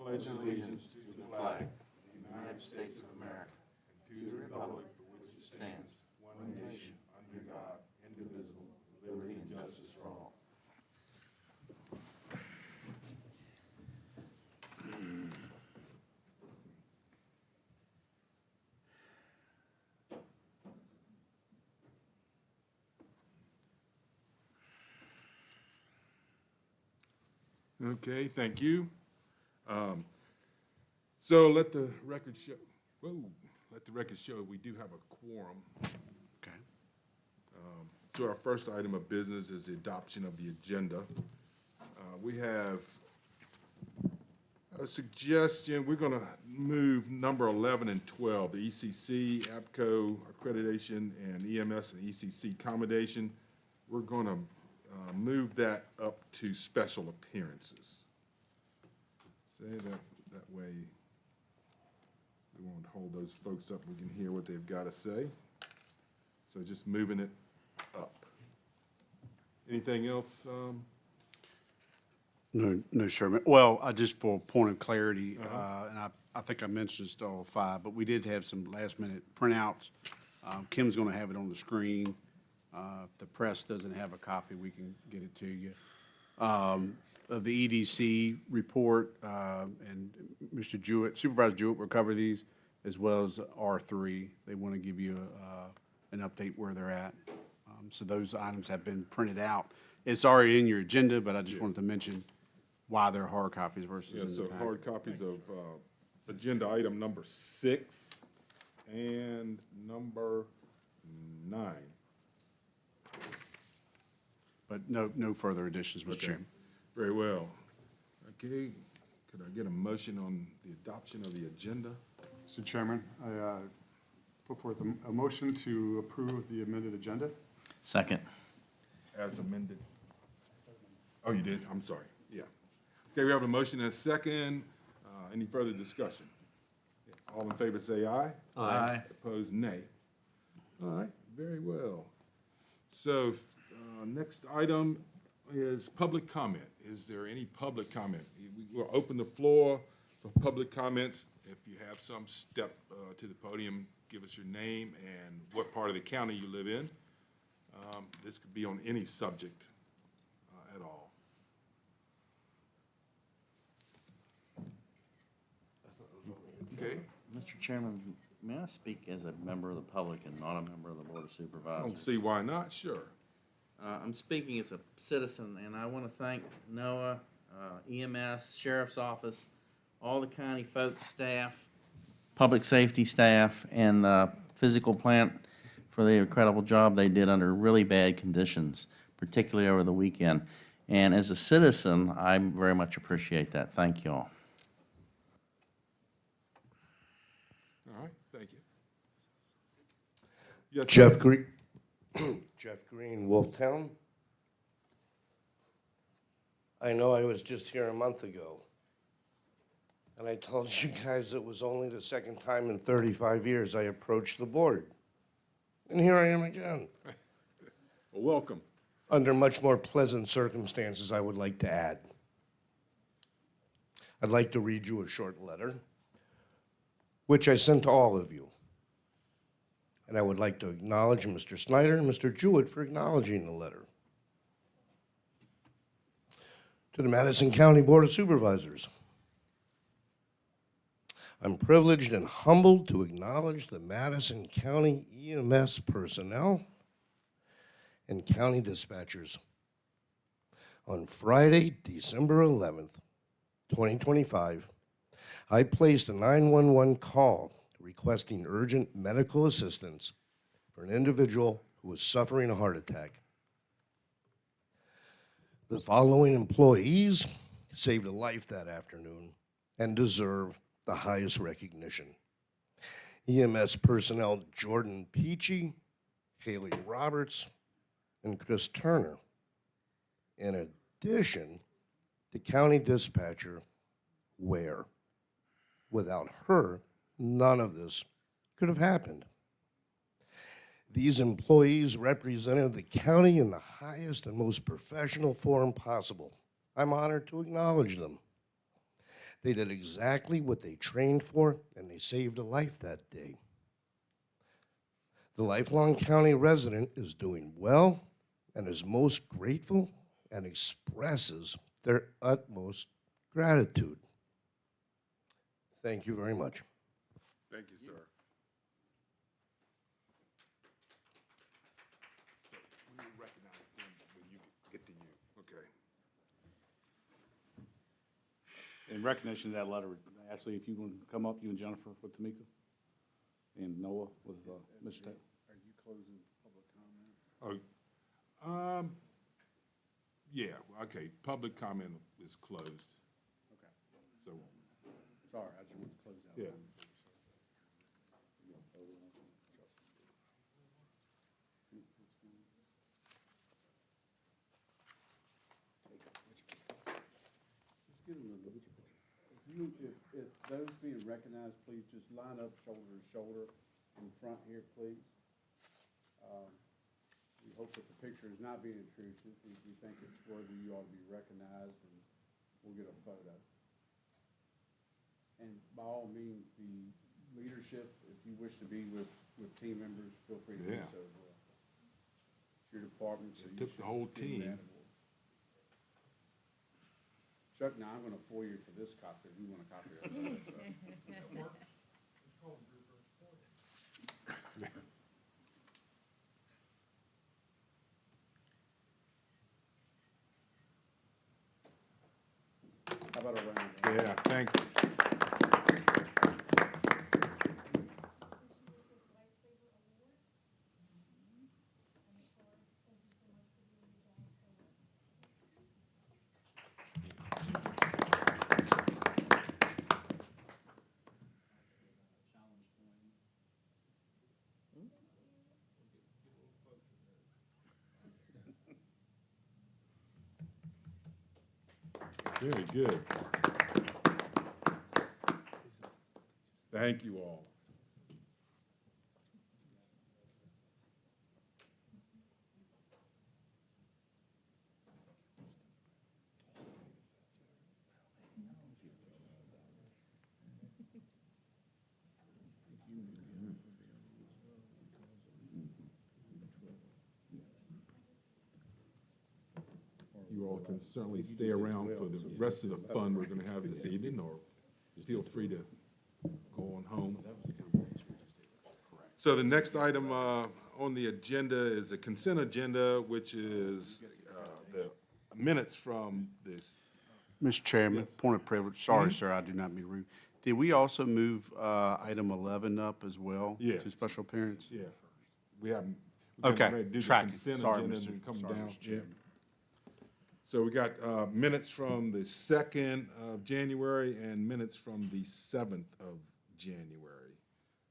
pledge allegiance to the flag of the United States of America and to the republic for which it stands, one nation, under God, indivisible, with liberty and justice for all. Okay, thank you. So let the record show, we do have a quorum. Okay. So our first item of business is the adoption of the agenda. We have a suggestion. We're going to move number 11 and 12, the ECC, APCO accreditation, and EMS and ECC accommodation. We're going to move that up to special appearances. Say that way we won't hold those folks up. We can hear what they've got to say. So just moving it up. Anything else? No, Sherman. Well, just for a point of clarity, and I think I mentioned this to all five, but we did have some last-minute printouts. Kim's going to have it on the screen. If the press doesn't have a copy, we can get it to you. Of the EDC report, and Mr. Jewett, Supervisor Jewett will cover these, as well as R3. They want to give you an update where they're at. So those items have been printed out. It's already in your agenda, but I just wanted to mention why they're hard copies versus in the So packet. hard copies of agenda item number 6 and number 9. But no further additions, Mr. Chairman. Very well. Okay, could I get a motion on the adoption of the agenda? Mr. Chairman, I put forth a motion to approve the amended agenda. Second. As amended. Oh, you did? I'm sorry. Yeah. Okay, we have a motion and a second. Any further discussion? All in favor say aye. Aye. Opposed, nay. All right, very well. So, next item is public comment. Is there any public comment? We'll open the floor for public comments. If you have some, step to the podium, give us your name and what part of the county you live in. This could be on any subject at all. Okay. Mr. Chairman, may I speak as a member of the public and not a member of the Board of I don't Supervisors? see why not. Sure. I'm speaking as a citizen, and I want to thank NOAA, EMS, Sheriff's Office, all the county folks, staff, public safety staff, and physical plant for the incredible job they did under really bad conditions, particularly over the weekend. And as a citizen, I very much appreciate that. Thank you all. All right. Thank you. Yes, Jeff sir. Green, Jeff Green, Wolftown. I know I was just here a month ago, and I told you guys it was only the second time in 35 years I approached the board. And here I am again, Well, welcome. under much more pleasant circumstances, I would like to add. I'd like to read you a short letter, which I sent to all of you. And I would like to acknowledge Mr. Snyder and Mr. Jewett for acknowledging the letter. To the Madison County Board of Supervisors. I'm privileged and humbled to acknowledge the Madison County EMS personnel and county dispatchers. On Friday, December 11th, 2025, I placed a 911 call requesting urgent medical assistance for an individual who was suffering a heart attack. The following employees saved a life that afternoon and deserve the highest recognition. EMS personnel Jordan Peachy, Haley Roberts, and Chris Turner. In addition, the county dispatcher Ware. Without her, none of this could have happened. These employees represented the county in the highest and most professional form possible. I'm honored to acknowledge them. They did exactly what they trained for, and they saved a life that day. The lifelong county resident is doing well and is most grateful and expresses their utmost gratitude. Thank you very much. Thank you, sir. So, we will recognize them when you get to you. Okay. In recognition of that letter, Ashley, if you want to come up, you and Jennifer with Tamika, and Noah with Mr. Taylor. Are you closing public comment? Oh, yeah, okay, public comment is closed. Okay. So, Sorry, I just wanted to close out. yeah. If those being recognized, please just line up shoulder to shoulder in front here, please. We hope that the picture is not being intrusive. We think it's worthy, you ought to be recognized, and we'll get a photo. And by all means, the leadership, if you wish to be with team members, feel free to do Yeah. so as well. It's your department, so It you took the should whole give them team. that award. Chuck, now I'm gonna fool you for this copy, if you want a copy of it. How about a round? Yeah, thanks. Very good. Thank you all. You all can certainly stay around for the rest of the fun we're gonna have this evening, or feel free to go on home. So the next item on the agenda is the consent agenda, which is the minutes from this. Mr. Chairman, point of privilege, sorry, sir, I do not mean rude. Did we also move item 11 up as well? Yes. To special appearance? Yeah, we haven't. Okay, tracking. Sorry, Agenda, Mr. and come sorry, down. Mr. Yeah. Chairman. So we got minutes from the 2nd of January and minutes from the 7th of January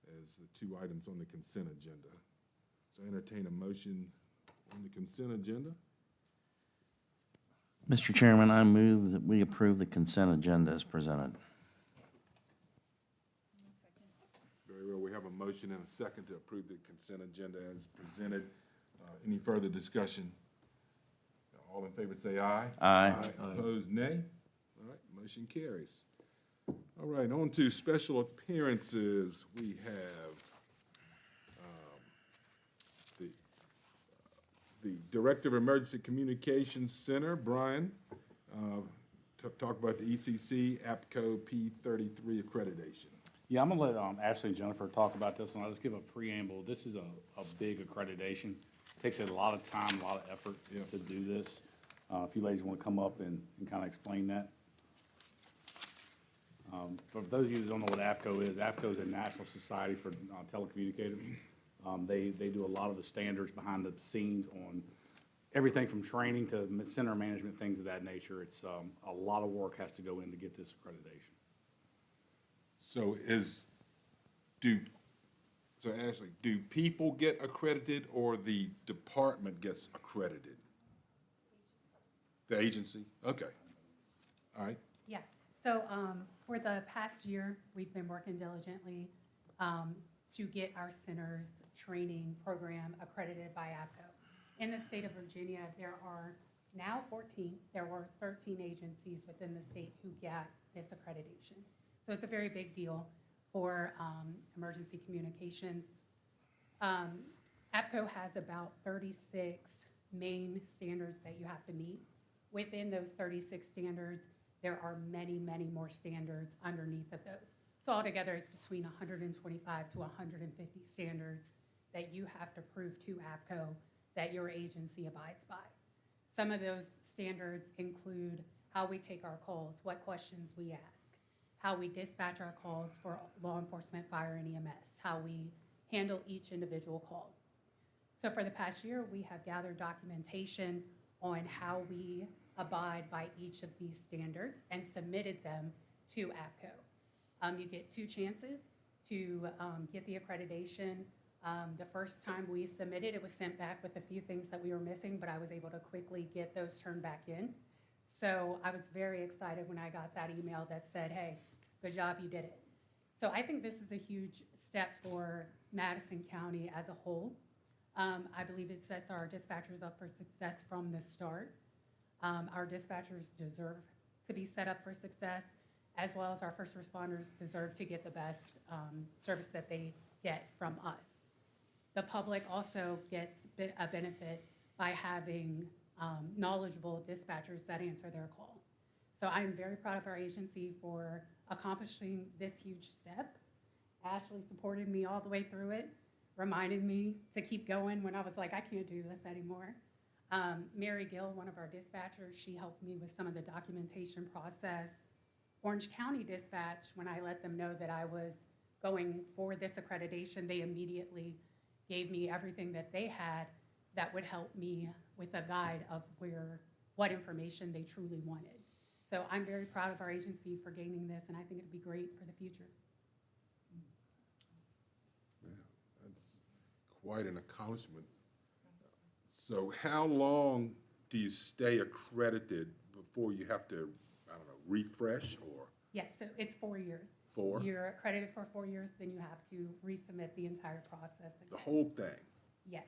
as the two items on the consent agenda. So entertain a motion on the consent agenda. Mr. Chairman, I move that we approve the consent agenda as presented. Very well, we have a motion and a second to approve the consent agenda as presented. Any further discussion? All in favor say aye. Aye. Opposed, nay. All right, motion carries. All right, on to special appearances. We have the Director of Emergency Communications Center, Brian, talk about the ECC APCO P33 accreditation. Yeah, I'm gonna let Ashley and Jennifer talk about this one. I'll just give a preamble. This is a big accreditation. Takes a lot of time, a lot of effort Yeah. to do this. If you ladies wanna come up and kind of explain that. For those of you that don't know what APCO is a National Society for Telecommunicators. They do a lot of the standards behind the scenes on everything from training to center management, things of that nature. It's a lot of work has to go in to get this accreditation. So Ashley, do people get accredited or the department gets accredited? The agency? Okay. All right. Yeah, so for the past year, we've been working diligently to get our center's training program accredited by APCO. In the state of Virginia, there are now 14, there were 13 agencies within the state who get this accreditation. So it's a very big deal for emergency communications. APCO has about 36 main standards that you have to meet. Within those 36 standards, there are many, many more standards underneath of those. So altogether, it's between 125 to 150 standards that you have to prove to APCO that your agency abides by. Some of those standards include how we take our calls, what questions we ask, how we dispatch our calls for law enforcement, fire, and EMS, how we handle each individual call. So for the past year, we have gathered documentation on how we abide by each of these standards and submitted them to APCO. You get 2 chances to get the accreditation. The first time we submitted, it was sent back with a few things that we were missing, but I was able to quickly get those turned back in. So I was very excited when I got that email that said, hey, good job, you did it. So I think this is a huge step for Madison County as a whole. I believe it sets our dispatchers up for success from the start. Our dispatchers deserve to be set up for success, as well as our first responders deserve to get the best service that they get from us. The public also gets a benefit by having knowledgeable dispatchers that answer their call. So I'm very proud of our agency for accomplishing this huge step. Ashley supported me all the way through it, reminded me to keep going when I was like, I can't do this anymore. Mary Gill, one of our dispatchers, she helped me with some of the documentation process. Orange County Dispatch, when I let them know that I was going for this accreditation, they immediately gave me everything that they had that would help me with a guide of what information they truly wanted. So I'm very proud of our agency for gaining this, and I think it'd be great for the future. That's quite an accomplishment. So how long do you stay accredited before you have to, I don't know, refresh or? Yes, so it's 4 years. 4? You're accredited for 4 years, then you have to resubmit the entire process The again. whole thing? Yes,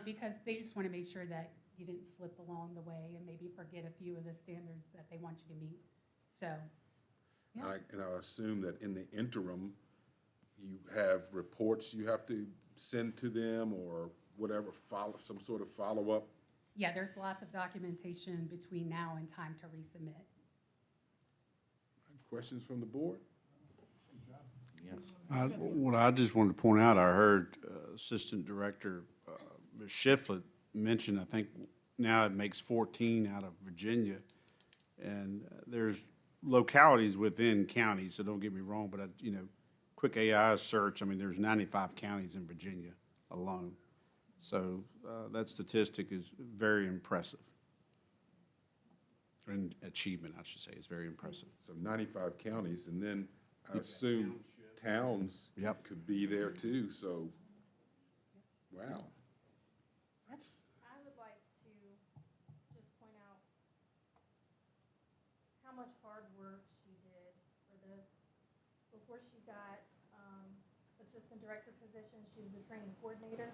because they just want to make sure that you didn't slip along the way and maybe forget a few of the standards that they want you to meet. So, yeah. And I assume that in the interim, you have reports you have to send to them or whatever, some sort of follow-up? Yeah, there's lots of documentation between now and time to resubmit. Questions from the board? Yes. What I just wanted to point out, I heard Assistant Director Ms. Shiflett mention, I think now it makes 14 out of Virginia. And there's localities within counties, so don't get me wrong, but quick AI search, I mean, there's 95 counties in Virginia alone. So that statistic is very impressive. And achievement, I should say, is very impressive. So 95 counties, and then I assume towns Yep. could be there too, so, wow. That's, I would like to just point out how much hard work she did for this. Before she got assistant director position, she was a training coordinator.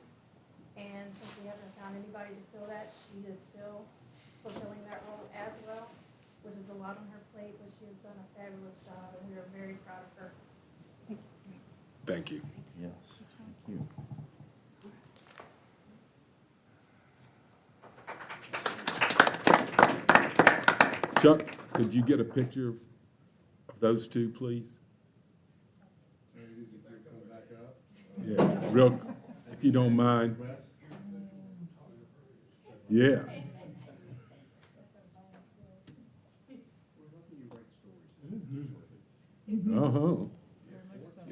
And since we haven't found anybody to fill that, she is still fulfilling that role as well, which is a lot on her plate, but she has done a fabulous job, and we are very proud of her. thank you. Yes, thank you. Chuck, could you get a picture of those two, please? Yeah, real, if you don't mind. Yeah. Uh-huh.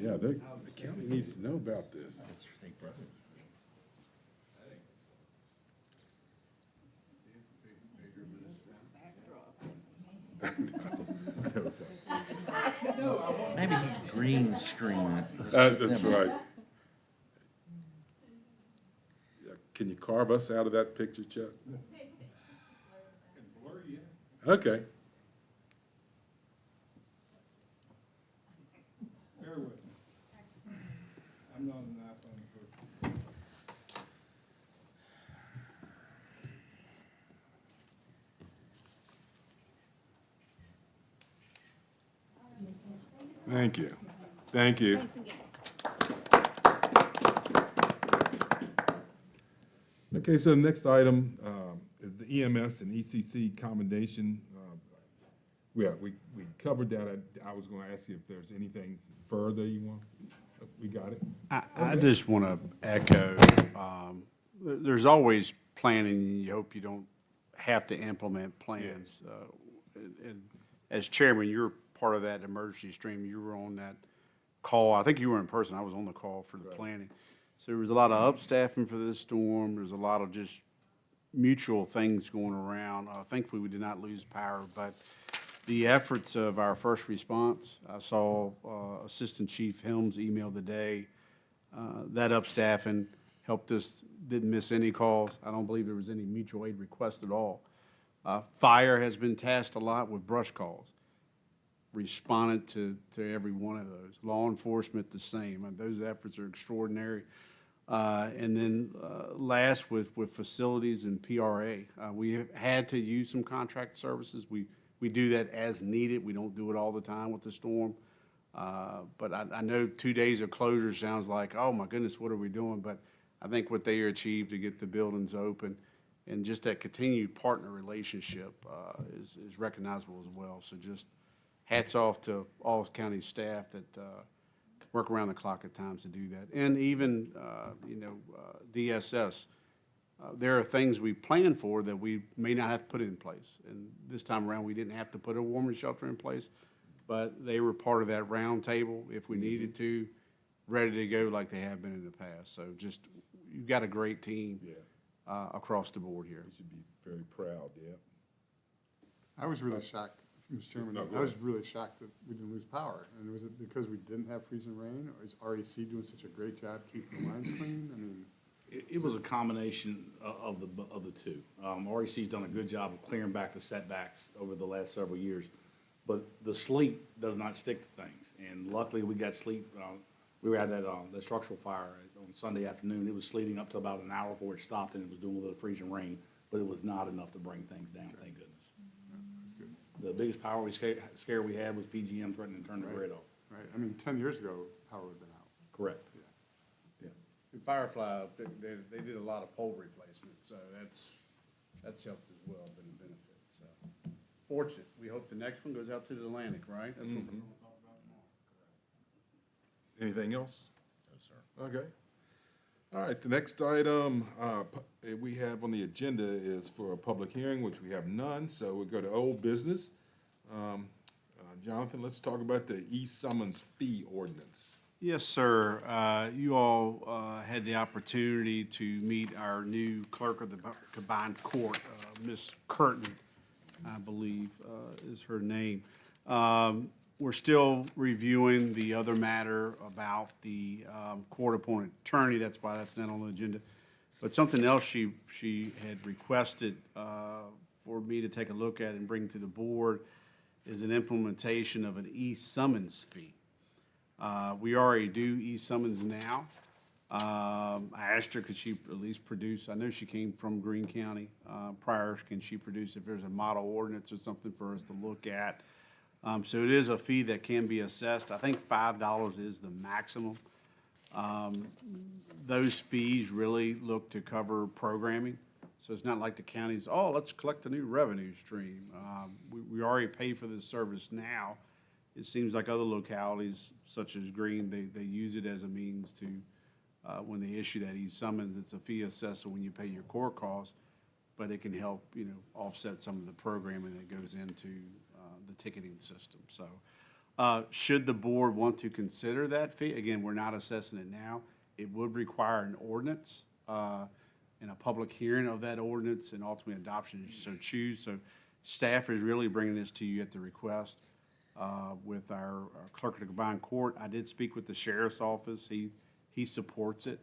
Yeah, the county needs to know about this. Maybe he green screen it. That's right. Yeah, can you carve us out of that picture, Chuck? Okay. Bear with me. I'm not an app on the book. Thank you. Thank you. Thanks again. Okay, so the next item is the EMS and ECC commendation. Yeah, we covered that. I was gonna ask you if there's anything further you want. We got it? I just want to echo, there's always planning, and you hope you don't have to implement plans. And as chairman, you're part of that emergency stream. You were on that call. I think you were in person. I was on the call for the planning. So there was a lot of upstaffing for this storm. There's a lot of just mutual things going around. Thankfully, we did not lose power, but the efforts of our first response, I saw Assistant Chief Helms email today, that upstaffing helped us, didn't miss any calls. I don't believe there was any mutual aid request at all. Fire has been tasked a lot with brush calls. Responded to every one of those. Law enforcement, the same. And those efforts are extraordinary. And then last with facilities and PRA. We have had to use some contract services. We do that as needed. We don't do it all the time with the storm. But I know 2 days of closure sounds like, oh my goodness, what are we doing? But I think what they achieved to get the buildings open and just that continued partner relationship is recognizable as well. So just hats off to all county staff that work around the clock at times to do that. And even, DSS. There are things we plan for that we may not have to put in place. And this time around, we didn't have to put a warming shelter in place, but they were part of that round table if we needed to, ready to go like they have been in the past. So just, you've got a great team across the board here. You should be very proud, yeah. I was really shocked, Mr. Chairman, No, go I was really shocked that we didn't lose power. And was it because we didn't have freezing rain, or is REC doing such a great job keeping the lines clean? I mean, It was a combination of the two. REC's done a good job of clearing back the setbacks over the last several years. But the sleet does not stick to things. And luckily, we got sleet, we were at that structural fire on Sunday afternoon. It was sleeting up to about an hour before it stopped, and it was doing a little freezing rain, but it was not enough to bring things down, thank goodness. that's good. The biggest power scare we had was PGM threatening to turn the grid off. Right, I mean, 10 years ago, power would have been out. Correct. And Firefly, they did a lot of pole replacement, so that's helped as well, been a benefit, so. Fortunate, we hope the next one goes out to the Atlantic, right? That's what we're gonna talk about tomorrow. Anything else? No, sir. Okay. All right, the next item we have on the agenda is for a public hearing, which we have none, so we'll go to old business. Jonathan, let's talk about the e-summons fee ordinance. Yes, sir. You all had the opportunity to meet our new clerk of the combined court, Ms. Curtin, I believe is her name. We're still reviewing the other matter about the court-appointed attorney. That's why that's not on the agenda. But something else she had requested for me to take a look at and bring to the board is an implementation of an e-summons fee. We already do e-summons now. I asked her, could she at least produce, I know she came from Greene County prior, can she produce if there's a model ordinance or something for us to look at? So it is a fee that can be assessed. I think $5 is the maximum. Those fees really look to cover programming. So it's not like the county's, oh, let's collect a new revenue stream. We already pay for this service now. It seems like other localities, such as Greene, they use it as a means to, when they issue that e-summons, it's a fee assessed when you pay your court costs, but it can help, offset some of the programming that goes into the ticketing system. So should the board want to consider that fee, again, we're not assessing it now. It would require an ordinance and a public hearing of that ordinance and ultimately adoption, if you so choose. So staff is really bringing this to you at the request. With our clerk of the combined court. I did speak with the sheriff's office. He supports it.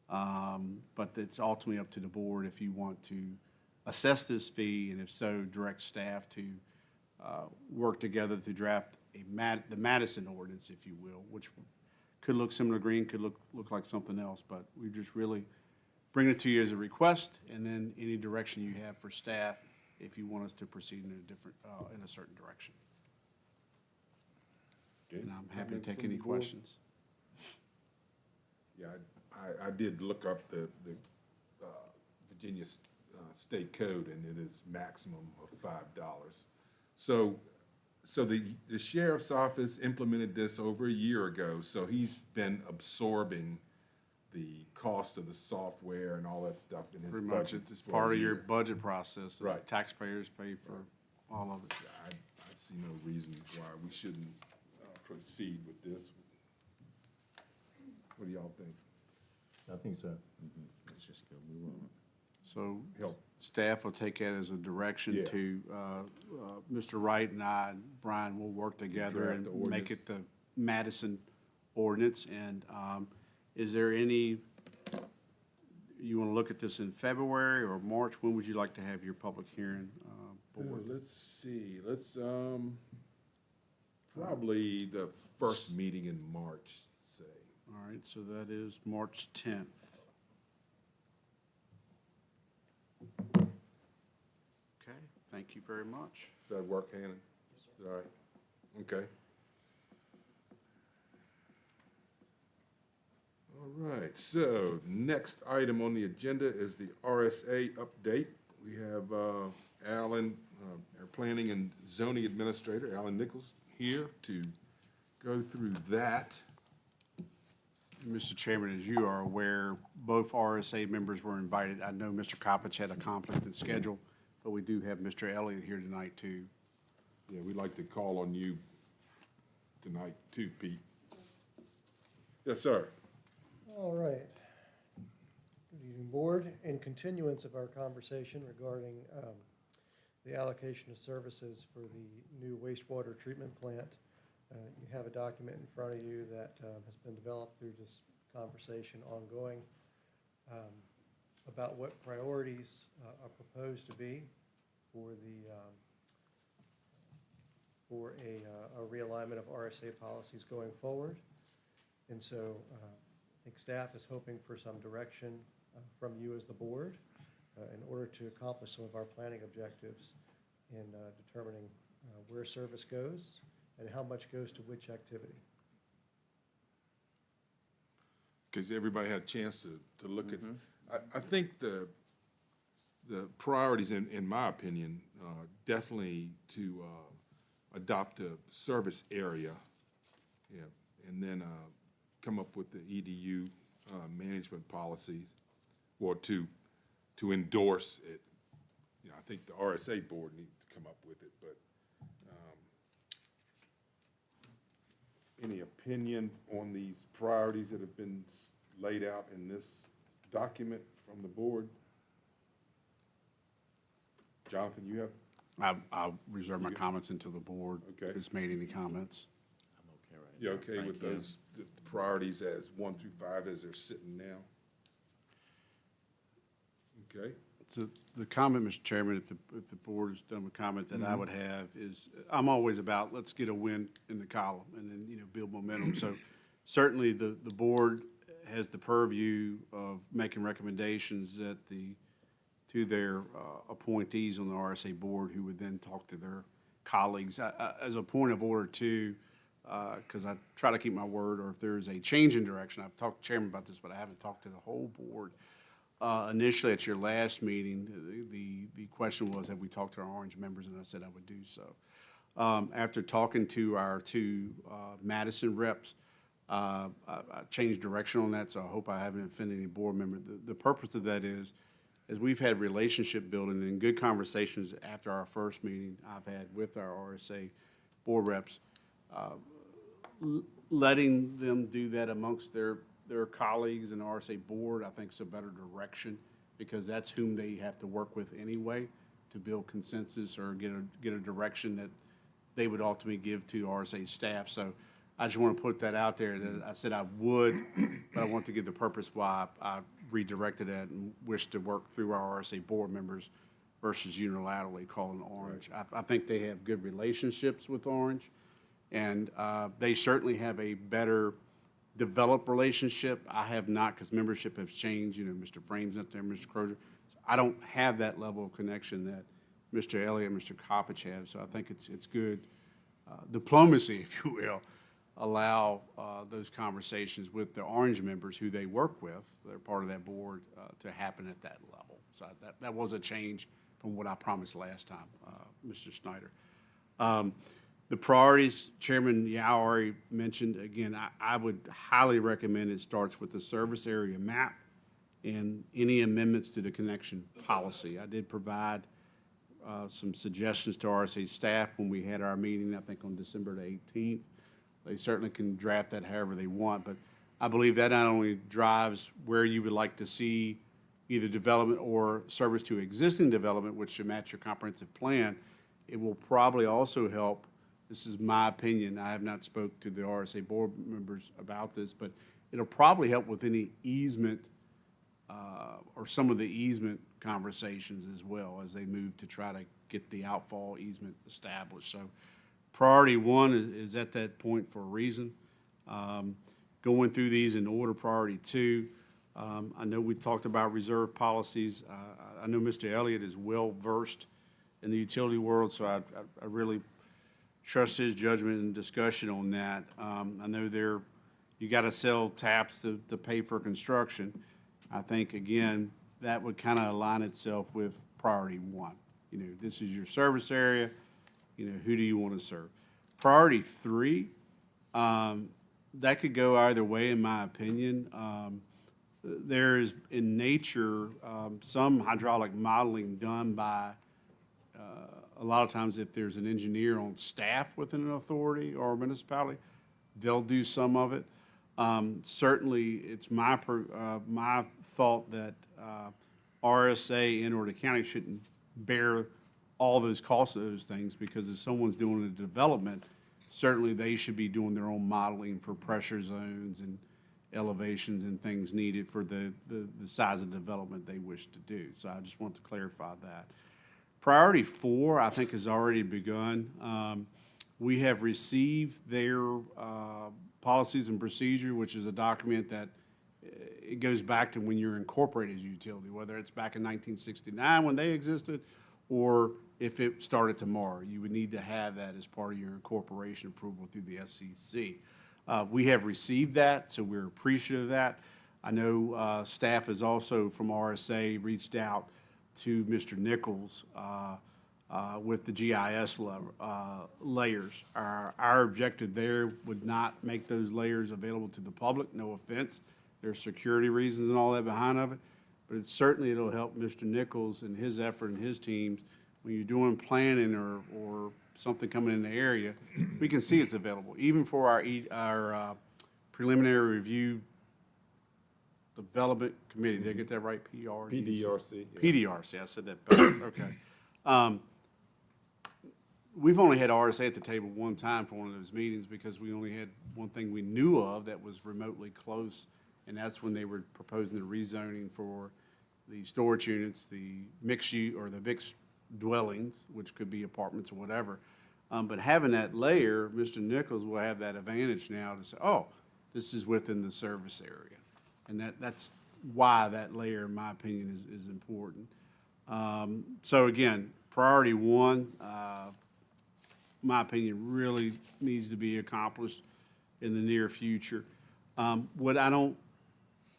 But it's ultimately up to the board if you want to assess this fee, and if so, direct staff to work together to draft the Madison ordinance, if you will, which could look similar to Greene, could look like something else. But we just really bring it to you as a request, and then any direction you have for staff if you want us to proceed in a certain direction. Okay. and I'm happy to Comments take from any the board? questions. Yeah, I did look up the Virginia State Code, and it is maximum of $5. So the sheriff's office implemented this over a year ago, so he's been absorbing the cost of the software and all that stuff in his Pretty much, budget it's for a part of your year. budget process. and Right. Taxpayers pay for all of it. I see no reason why we shouldn't proceed with this. What do y'all think? I think so. Let's just go move on. So Help. staff will take that as a direction Yeah. to, Mr. Wright and I, and Brian will work together Draft and the make ordinance. it the Madison ordinance. And is there any, you want to look at this in February or March? When would you like to have your public hearing, board? Let's see, probably the first meeting in March, say. All right, so that is March 10th. Okay, thank you very much. Does that work, Hannah? Is that all right? Okay. All right, so next item on the agenda is the RSA update. We have Alan, our Planning and Zoning Administrator, Alan Nichols, here to go through that. Mr. Chairman, as you are aware, both RSA members were invited. I know Mr. Coppich had a conflict in schedule, but we do have Mr. Elliott here tonight, too. Yeah, we'd like to call on you tonight too, Pete. Yes, sir. All right. Good evening, Board. In continuance of our conversation regarding the allocation of services for the new wastewater treatment plant, you have a document in front of you that has been developed through this conversation ongoing about what priorities are proposed to be for a realignment of RSA policies going forward. And so I think staff is hoping for some direction from you as the board in order to accomplish some of our planning objectives in determining where service goes and how much goes to which activity. Because everybody had a chance to look at, I think the priorities, in my opinion, definitely to adopt a service area, yeah, and then come up with the EDU management policies, or to endorse it. You know, I think the RSA board needs to come up with it, but any opinion on these priorities that have been laid out in this document from the board? Jonathan, you have, I'll reserve my comments until the board Okay. has made any comments. I'm okay right you now. okay with Thank you. those, the priorities as 1 through 5 as they're sitting now? Okay, So the comment, Mr. Chairman, if the board has done a comment that I would have is, I'm always about, let's get a win in the column and then, build momentum. So certainly the board has the purview of making recommendations to their appointees on the RSA board, who would then talk to their colleagues. As a point of order too, because I try to keep my word, or if there's a change in direction, I've talked to Chairman about this, but I haven't talked to the whole board. Initially, at your last meeting, the question was, have we talked to our Orange members? And I said I would do so. After talking to our two Madison reps, I changed direction on that, so I hope I haven't offended any board member. The purpose of that is we've had relationship building and good conversations after our first meeting I've had with our RSA board reps, letting them do that amongst their colleagues in the RSA board, I think is a better direction, because that's whom they have to work with anyway to build consensus or get a direction that they would ultimately give to RSA staff. So I just want to put that out there, that I said I would, but I want to give the purpose why I redirected that and wish to work through our RSA board members versus unilaterally calling Orange. I think they have good relationships with Orange, and they certainly have a better developed relationship. I have not, because membership has changed. Mr. Frame's up there, Mr. Crozier. I don't have that level of connection that Mr. Elliott and Mr. Coppich have, so I think it's good diplomacy, if you will, allow those conversations with the Orange members who they work with, they're part of that board, to happen at that level. So that was a change from what I promised last time, Mr. Snyder. The priorities, Chairman Yao already mentioned, again, I would highly recommend it starts with the service area map and any amendments to the connection policy. I did provide some suggestions to RSA staff when we had our meeting, I think on December the 18th. They certainly can draft that however they want, but I believe that not only drives where you would like to see either development or service to existing development, which should match your comprehensive plan, it will probably also help. This is my opinion. I have not spoke to the RSA board members about this, but it'll probably help with any easement or some of the easement conversations as well as they move to try to get the outfall easement established. So priority one is at that point for a reason. Going through these in order, priority two, I know we talked about reserve policies. I know Mr. Elliott is well-versed in the utility world, so I really trust his judgment and discussion on that. I know you got to sell taps to pay for construction. I think, again, that would kind of align itself with priority one. You know, this is your service area, you know, who do you want to serve? Priority three, that could go either way, in my opinion. There is, in nature, some hydraulic modeling done by, a lot of times if there's an engineer on staff within an authority or a municipality, they'll do some of it. Certainly, it's my thought that RSA and or the county shouldn't bear all those costs of those things, because if someone's doing a development, certainly they should be doing their own modeling for pressure zones and elevations and things needed for the size of development they wish to do. So I just want to clarify that. Priority four, I think, has already begun. We have received their policies and procedure, which is a document that it goes back to when you're incorporated as a utility, whether it's back in 1969 when they existed, or if it started tomorrow. You would need to have that as part of your incorporation approval through the SCC. We have received that, so we're appreciative of that. I know staff has also, from RSA, reached out to Mr. Nichols with the GIS layers. Our objective there would not make those layers available to the public, no offense. There's security reasons and all that behind of it, but it'll help Mr. Nichols and his effort and his teams when you're doing planning or something coming in the area. We can see it's available, even for our preliminary review development committee. Did I get that right? PDRC. PDRC, I said that better, okay. We've only had RSA at the table one time for one of those meetings because we only had one thing we knew of that was remotely close, and that's when they were proposing the rezoning for the storage units, the mixed use, or the mixed dwellings, which could be apartments or whatever. But having that layer, Mr. Nichols will have that advantage now to say, oh, this is within the service area. And that's why that layer, in my opinion, is important. So again, priority one, my opinion, really needs to be accomplished in the near future. What I don't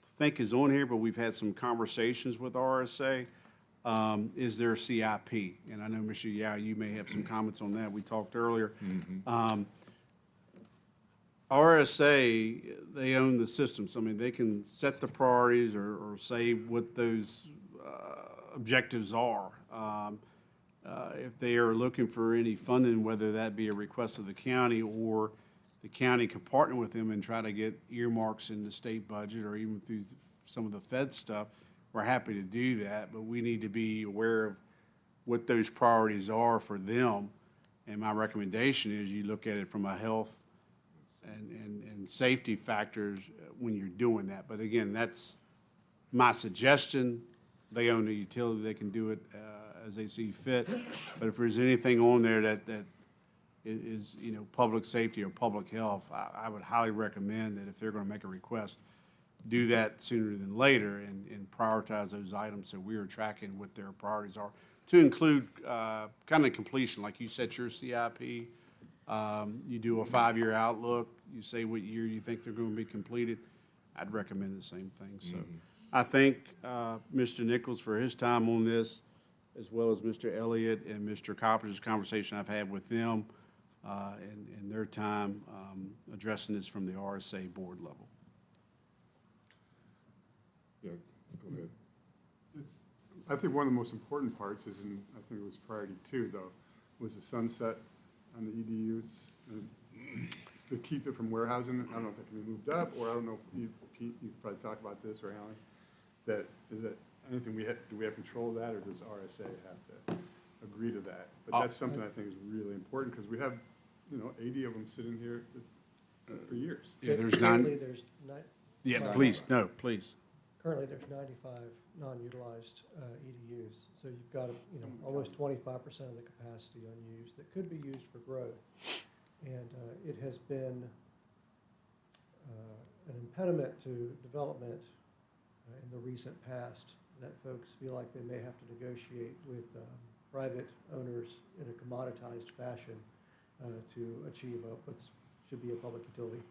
think is on here, but we've had some conversations with RSA, is their CIP. And I know, Mr. Yao, you may have some comments on that. We talked earlier. RSA, they own the systems. I mean, they can set the priorities or say what those objectives are. If they are looking for any funding, whether that be a request of the county or the county can partner with them and try to get earmarks in the state budget or even through some of the Fed stuff, we're happy to do that, but we need to be aware of what those priorities are for them. And my recommendation is you look at it from a health and safety factors when you're doing that. But again, that's my suggestion. They own the utility, they can do it as they see fit. But if there's anything on there that is, you know, public safety or public health, I would highly recommend that if they're gonna make a request, do that sooner than later and prioritize those items so we are tracking what their priorities are. To include kind of completion, like you set your CIP, you do a 5-year outlook, you say what year you think they're gonna be completed, I'd recommend the same thing, so. I thank, Mr. Nichols for his time on this, as well as Mr. Elliott and Mr. Coppers's conversation I've had with them, and their time, addressing this from the RSA board level. Yeah, go ahead. I think one of the most important parts is, and I think it was priority two, though, was the sunset on the EDUs. To keep it from warehousing, I don't know if that can be moved up, or I don't know if Pete, you could probably talk about this, or Alan. Is that anything do we have control of that, or does RSA have to agree to that? But that's something I think is really important, because we have, 80 of them sitting here for years. Yeah, there's Currently, there's Yeah, please, no, please. Currently, there's 95 non-utilized EDUs, so you've got, almost 25% of the capacity unused that could be used for growth. And it has been an impediment to development in the recent past that folks feel like they may have to negotiate with private owners in a commoditized fashion to achieve what should be a public utility.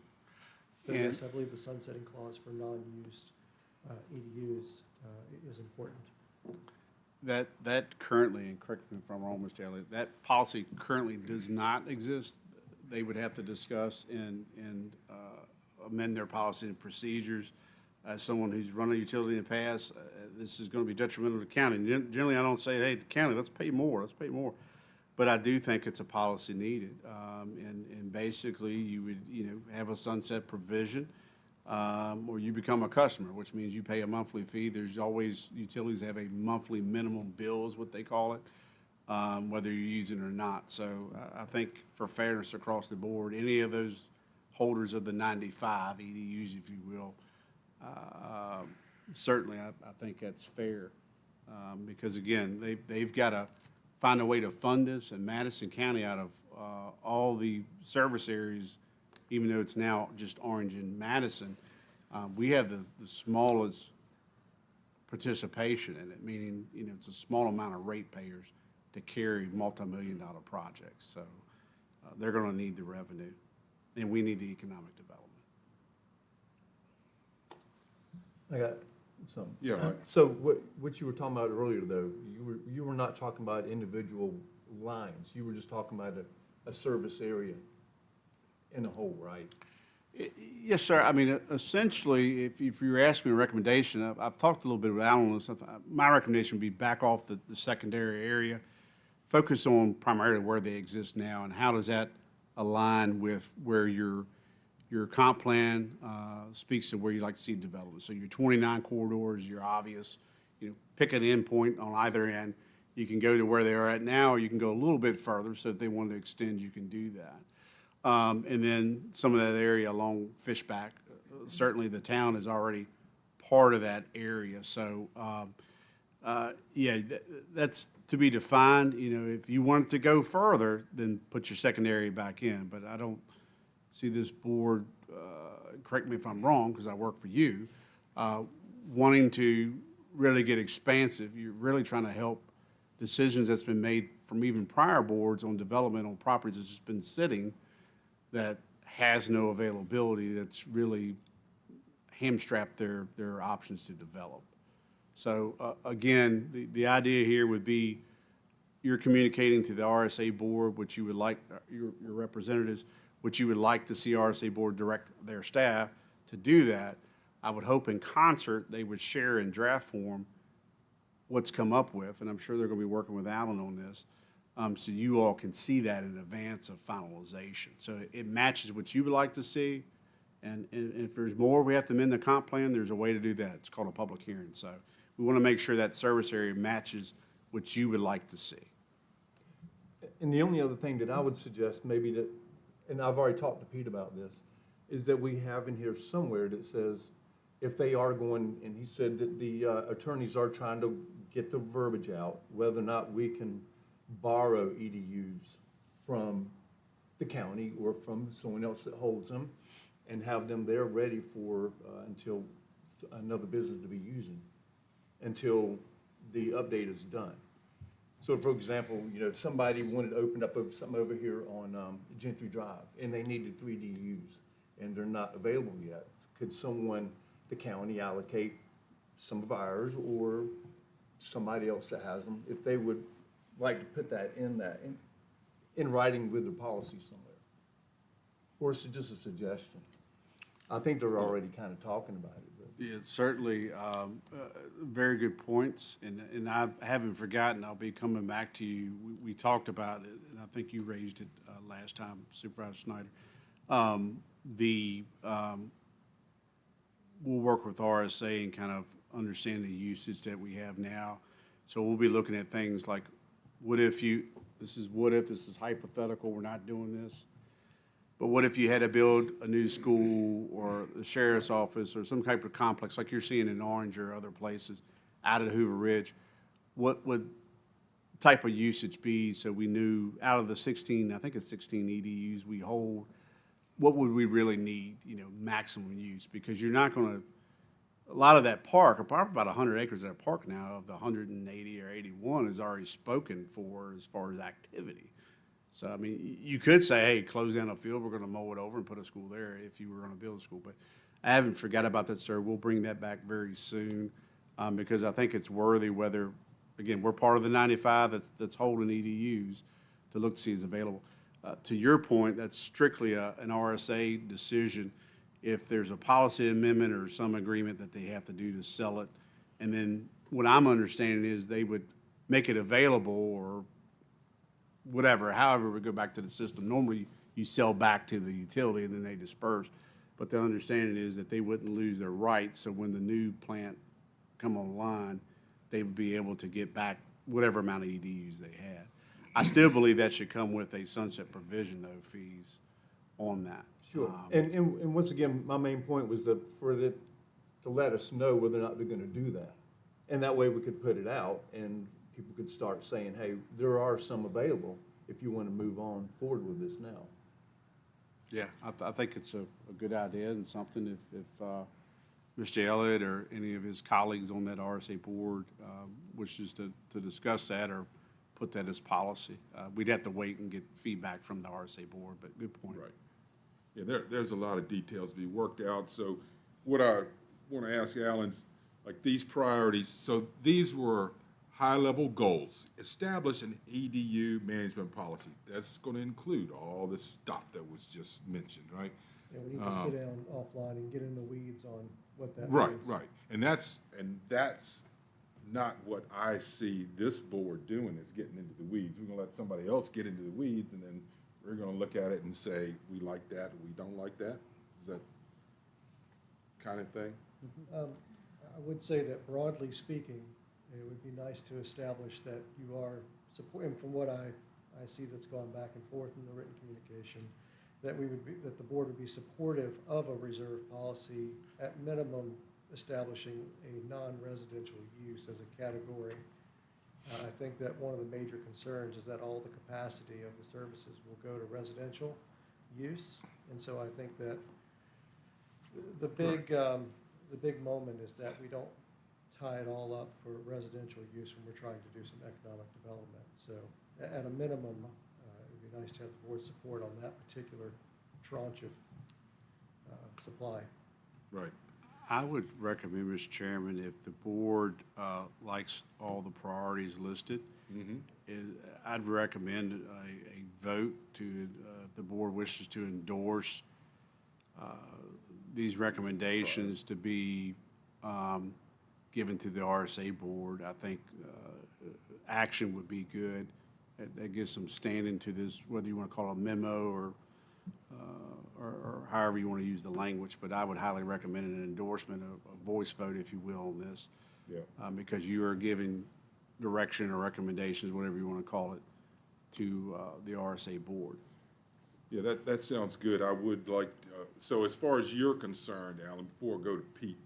So And- yes, I believe the sunsetting clause for non-used EDUs is important. That currently, and correct me if I'm wrong, Mr. Elliott, that policy currently does not exist. They would have to discuss and amend their policy and procedures. As someone who's run a utility in the past, this is gonna be detrimental to the county. Generally, I don't say, hey, the county, let's pay more. But I do think it's a policy needed. And basically, you would, have a sunset provision, or you become a customer, which means you pay a monthly fee. There's always, utilities have a monthly minimum bill is what they call it, whether you're using it or not. So I think for fairness across the board, any of those holders of the 95 EDUs, if you will, certainly I think that's fair. Because again, they've got to find a way to fund this, and Madison County, out of all the service areas, even though it's now just Orange and Madison, we have the smallest participation in it, meaning, it's a small amount of ratepayers to carry multi-million-dollar projects. So they're going to need the revenue, and we need the economic development. I got something. Yeah, right. So what you were talking about earlier, though, you were not talking about individual lines. You were just talking about a service area in a whole, right? Yes, sir. I mean, essentially, if you were asking me a recommendation, I've talked a little bit with Alan on this. My recommendation would be back off the secondary area, focus on primarily where they exist now, and how does that align with where your comp plan speaks to where you'd like to see development. So your 29 corridors, your obvious, pick an endpoint on either end. You can go to where they are at now, or you can go a little bit further, so if they want to extend, you can do that. And then some of that area along Fishback, certainly the town is already part of that area. So, that's to be defined. If you want to go further, then put your secondary back in. But I don't see this board, correct me if I'm wrong, because I work for you, wanting to really get expansive. You're really trying to help decisions that's been made from even prior boards on development on properties that's just been sitting that has no availability, that's really hamstrapped their options to develop. So again, the idea here would be you're communicating to the RSA board what you would like, your representatives, what you would like to see RSA board direct their staff to do that. I would hope in concert they would share in draft form what's come up with, and I'm sure they're going to be working with Alan on this, so you all can see that in advance of finalization. So it matches what you would like to see, and if there's more we have to amend the comp plan, there's a way to do that. It's called a public hearing. So we want to make sure that service area matches what you would like to see. And the only other thing that I would suggest maybe that, and I've already talked to Pete about this, is that we have in here somewhere that says if they are going, and he said that the attorneys are trying to get the verbiage out, whether or not we can borrow EDUs from the county or from someone else that holds them and have them there ready for until another business to be using, until the update is done. So for example, if somebody wanted to open up something over here on Gentry Drive and they needed 3 EDUs and they're not available yet. Could someone, the county, allocate some of ours or somebody else that has them, if they would like to put that in writing with their policy somewhere? Or is it just a suggestion? I think they're already kind of talking about it, but. Yeah, it's certainly, very good points, and I haven't forgotten, I'll be coming back to you. We talked about it, and I think you raised it, last time, Supervisor Snyder. We'll work with RSA and kind of understand the usage that we have now. So we'll be looking at things like, this is hypothetical, we're not doing this. But what if you had to build a new school or the sheriff's office or some type of complex like you're seeing in Orange or other places out of the Hoover Ridge? What would type of usage be so we knew out of the 16, I think it's 16 EDUs we hold, what would we really need, maximum use? Because you're not going to, a lot of that park, about 100 acres of that park now, of the 180 or 81 is already spoken for as far as activity. So, I mean, you could say, hey, close down a field, we're going to mow it over and put a school there if you were going to build a school. But I haven't forgot about that, sir. We'll bring that back very soon because I think it's worthy whether, again, we're part of the 95 that's holding EDUs to look to see is available. To your point, that's strictly an RSA decision. If there's a policy amendment or some agreement that they have to do to sell it, and then what I'm understanding is they would make it available or whatever, however we go back to the system. Normally, you sell back to the utility and then they disperse. But the understanding is that they wouldn't lose their rights, so when the new plant come online, they would be able to get back whatever amount of EDUs they had. I still believe that should come with a sunset provision, though, fees on that. Sure. And once again, my main point was to let us know whether or not they're gonna do that. And that way we could put it out and people could start saying, hey, there are some available if you want to move on forward with this now. Yeah, I think it's a good idea and something if Mr. Elliott or any of his colleagues on that RSA board wishes to discuss that or put that as policy. We'd have to wait and get feedback from the RSA board, but good point. Right. Yeah, there's a lot of details to be worked out. So what I want to ask Alan's, like these priorities, so these were high-level goals. Establish an EDU management policy. That's going to include all this stuff that was just mentioned, right? Yeah, we need to sit down offline and get in the weeds on what that Right, means. right. And that's not what I see this board doing, is getting into the weeds. We're gonna let somebody else get into the weeds, and then we're gonna look at it and say, we like that, or we don't like that. Is that kind of thing? I would say that broadly speaking, it would be nice to establish that you are supporting, from what I see that's gone back and forth in the written communication, that that the board would be supportive of a reserve policy, at minimum establishing a non-residential use as a category. I think that one of the major concerns is that all the capacity of the services will go to residential use. And so I think that the big moment is that we don't tie it all up for residential use when we're trying to do some economic development. So at a minimum, it would be nice to have the board support on that particular tranche of supply. Right. I would recommend, Mr. Chairman, if the board likes all the priorities listed, I'd recommend a vote to, if the board wishes to endorse these recommendations to be given to the RSA board. I think action would be good. That gives some standing to this, whether you want to call it a memo or however you want to use the language, but I would highly recommend an endorsement, a voice vote, if you will, on this. Yeah. Because you are giving direction or recommendations, whatever you want to call it, to the RSA board. Yeah, that sounds good. I would like, so as far as you're concerned, Alan, before I go to Pete,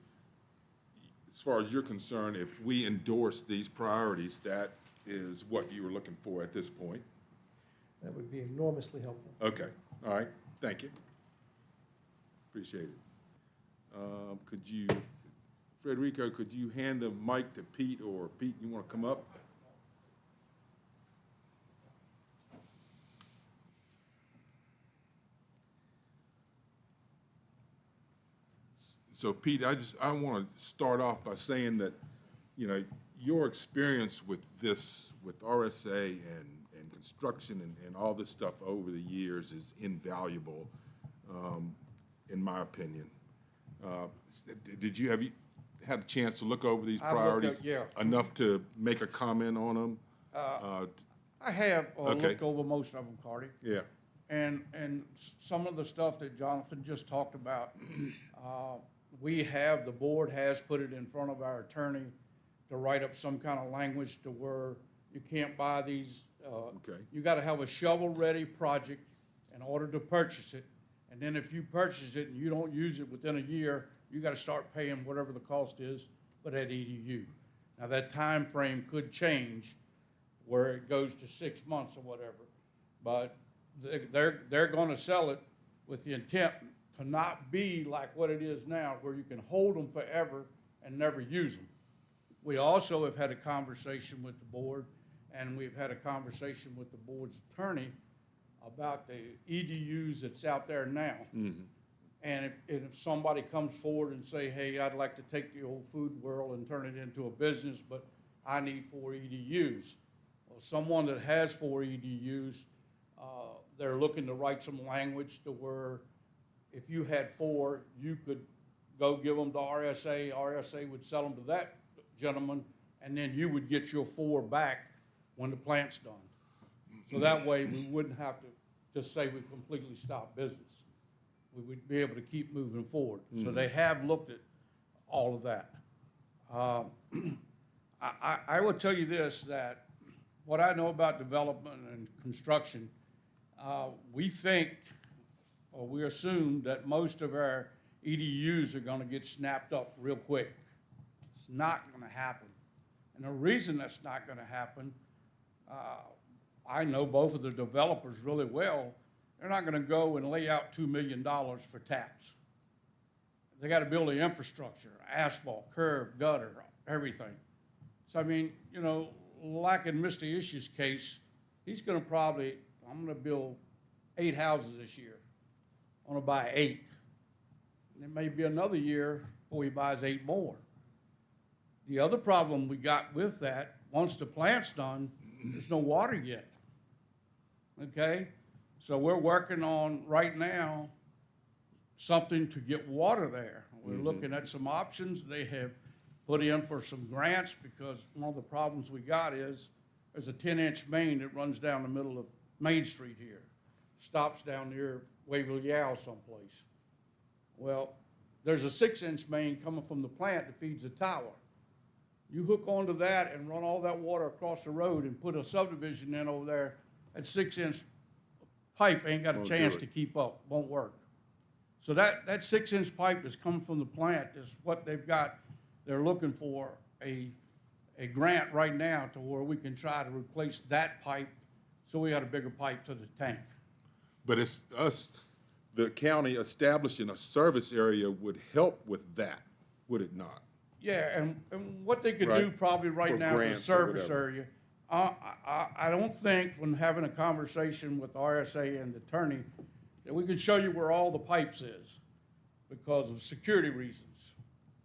as far as you're concerned, if we endorse these priorities, that is what you were looking for at this point? That would be enormously helpful. Okay, all right, thank you. Appreciate it. Could you, Frederico, could you hand the mic to Pete, or Pete, you want to come up? So Pete, I want to start off by saying that, you know, your experience with this, with RSA and construction and all this stuff over the years is invaluable, in my opinion. Have you had a chance to look over these I've looked at- priorities? yeah. Enough to make a comment on them? I have Okay. looked over most of them, Cardy. Yeah, And some of the stuff that Jonathan just talked about, the board has put it in front of our attorney to write up some kind of language to where you can't buy these. Okay. You gotta have a shovel-ready project in order to purchase it. And then if you purchase it and you don't use it within a year, you gotta start paying whatever the cost is for that EDU. Now, that time frame could change where it goes to 6 months or whatever. But they're gonna sell it with the intent to not be like what it is now, where you can hold them forever and never use them. We also have had a conversation with the board, and we've had a conversation with the board's attorney about the EDUs that's out there now. And if somebody comes forward and say, hey, I'd like to take the old food world and turn it into a business, but I need 4 EDUs. Well, someone that has 4 EDUs, they're looking to write some language to where if you had 4, you could go give them to RSA. RSA would sell them to that gentleman, and then you would get your 4 back when the plant's done. So that way, we wouldn't have to just say we completely stopped business. We would be able to keep moving forward. So they have looked at all of that. I will tell you this, that what I know about development and construction, we think, or we assume that most of our EDUs are gonna get snapped up real quick. It's not gonna happen. And the reason that's not gonna happen, I know both of the developers really well. They're not gonna go and lay out $2 million for taps. They gotta build the infrastructure, asphalt, curb, gutter, everything. So I mean, you know, like in Mr. Ish's case, he's gonna probably, I'm gonna build 8 houses this year. I'm gonna buy 8. And it may be another year before he buys 8 more. The other problem we got with that, once the plant's done, there's no water yet. Okay? So we're working on, right now, something to get water there. We're looking at some options. They have put in for some grants, because one of the problems we got is there's a 10-inch main that runs down the middle of Main Street here. Stops down near Waverly Yale someplace. Well, there's a 6-inch main coming from the plant that feeds the tower. You hook onto that and run all that water across the road and put a subdivision in over there, that 6-inch pipe ain't got a Won't chance do it. to keep up, won't work. So that 6-inch pipe that's coming from the plant is what they've got. They're looking for a grant right now to where we can try to replace that pipe, so we got a bigger pipe to the tank. but it's us, the county establishing a service area would help with that, would it not? Yeah, and what they could do Right. probably right For now for the grants or service whatever. area, I don't think when having a conversation with the RSA and the attorney, that we can show you where all the pipes is because of security reasons.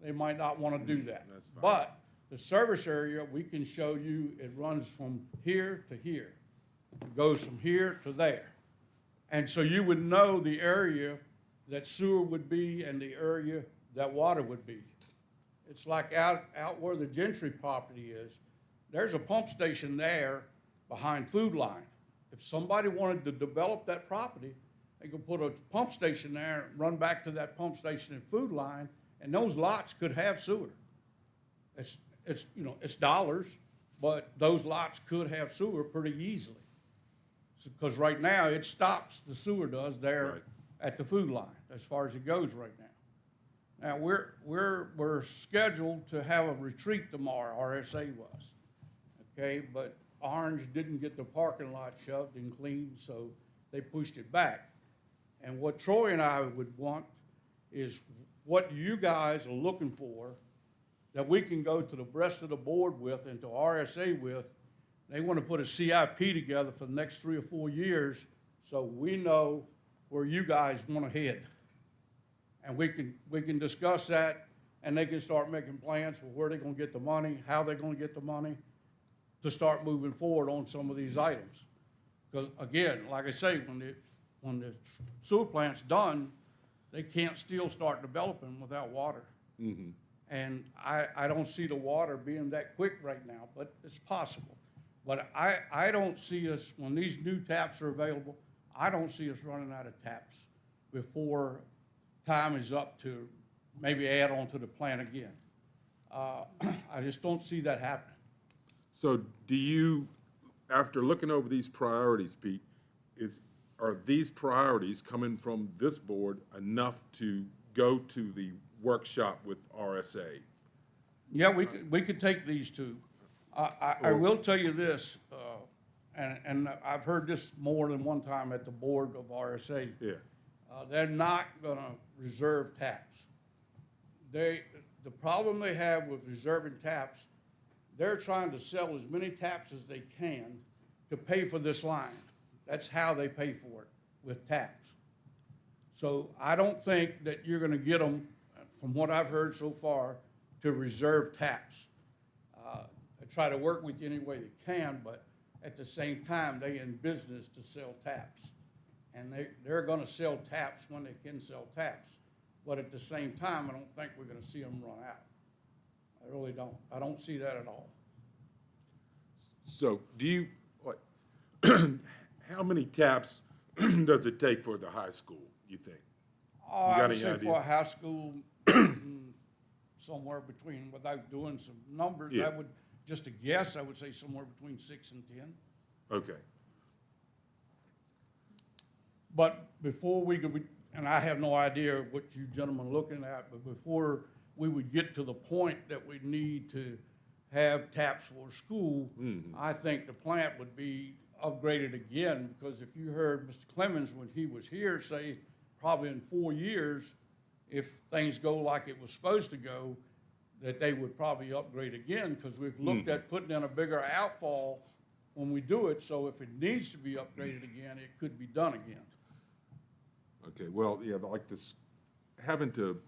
They might not want to do that. That's fine. But the service area, we can show you, it runs from here to here. It goes from here to there. And so you would know the area that sewer would be and the area that water would be. It's like out where the Gentry property is, there's a pump station there behind Food Line. If somebody wanted to develop that property, they could put a pump station there, and run back to that pump station and Food Line, and those lots could have sewer. It's you know, it's dollars, but those lots could have sewer pretty easily. Because right now, it stops, the sewer does, there Right. at the Food Line, as far as it goes right now. Now, we're scheduled to have a retreat tomorrow, RSA was, okay? But Orange didn't get the parking lot shoved and cleaned, so they pushed it back. And what Troy and I would want is what you guys are looking for, that we can go to the rest of the board with and to RSA with. They want to put a CIP together for the next 3 or 4 years, so we know where you guys want to head. And we can discuss that, and they can start making plans for where they're gonna get the money, how they're gonna get the money, to start moving forward on some of these items. Because again, like I say, when the sewer plant's done, they can't still start developing without water. And I don't see the water being that quick right now, but it's possible. But I don't see us, when these new taps are available, I don't see us running out of taps before time is up to maybe add on to the plan again. I just don't see that happening. So do you, after looking over these priorities, Pete, are these priorities coming from this board enough to go to the workshop with RSA? Yeah, we could take these two. I will tell you this, and I've heard this more than one time at the board of RSA. Yeah. They're not gonna reserve taps. The problem they have with reserving taps, they're trying to sell as many taps as they can to pay for this line. That's how they pay for it, with taps. So I don't think that you're gonna get them, from what I've heard so far, to reserve taps. They try to work with you any way they can, but at the same time, they in business to sell taps. And they're gonna sell taps when they can sell taps. But at the same time, I don't think we're gonna see them run out. I really don't. I don't see that at all. So do you, how many taps does it take for the high school, you think? Oh, You I got would any say idea? for a high school, somewhere between, without doing some numbers, Yeah. I would, just a guess, I would say somewhere between 6 and 10. Okay. But before we could, and I have no idea what you gentlemen are looking at, but before we would get to the point that we need to have taps for school, I think the plant would be upgraded again, because if you heard Mr. Clemens when he was here say, probably in 4 years, if things go like it was supposed to go, that they would probably upgrade again, because we've looked at putting in a bigger outfall when we do it, so if it needs to be upgraded again, it could be done again. Okay, well, yeah, like this, having to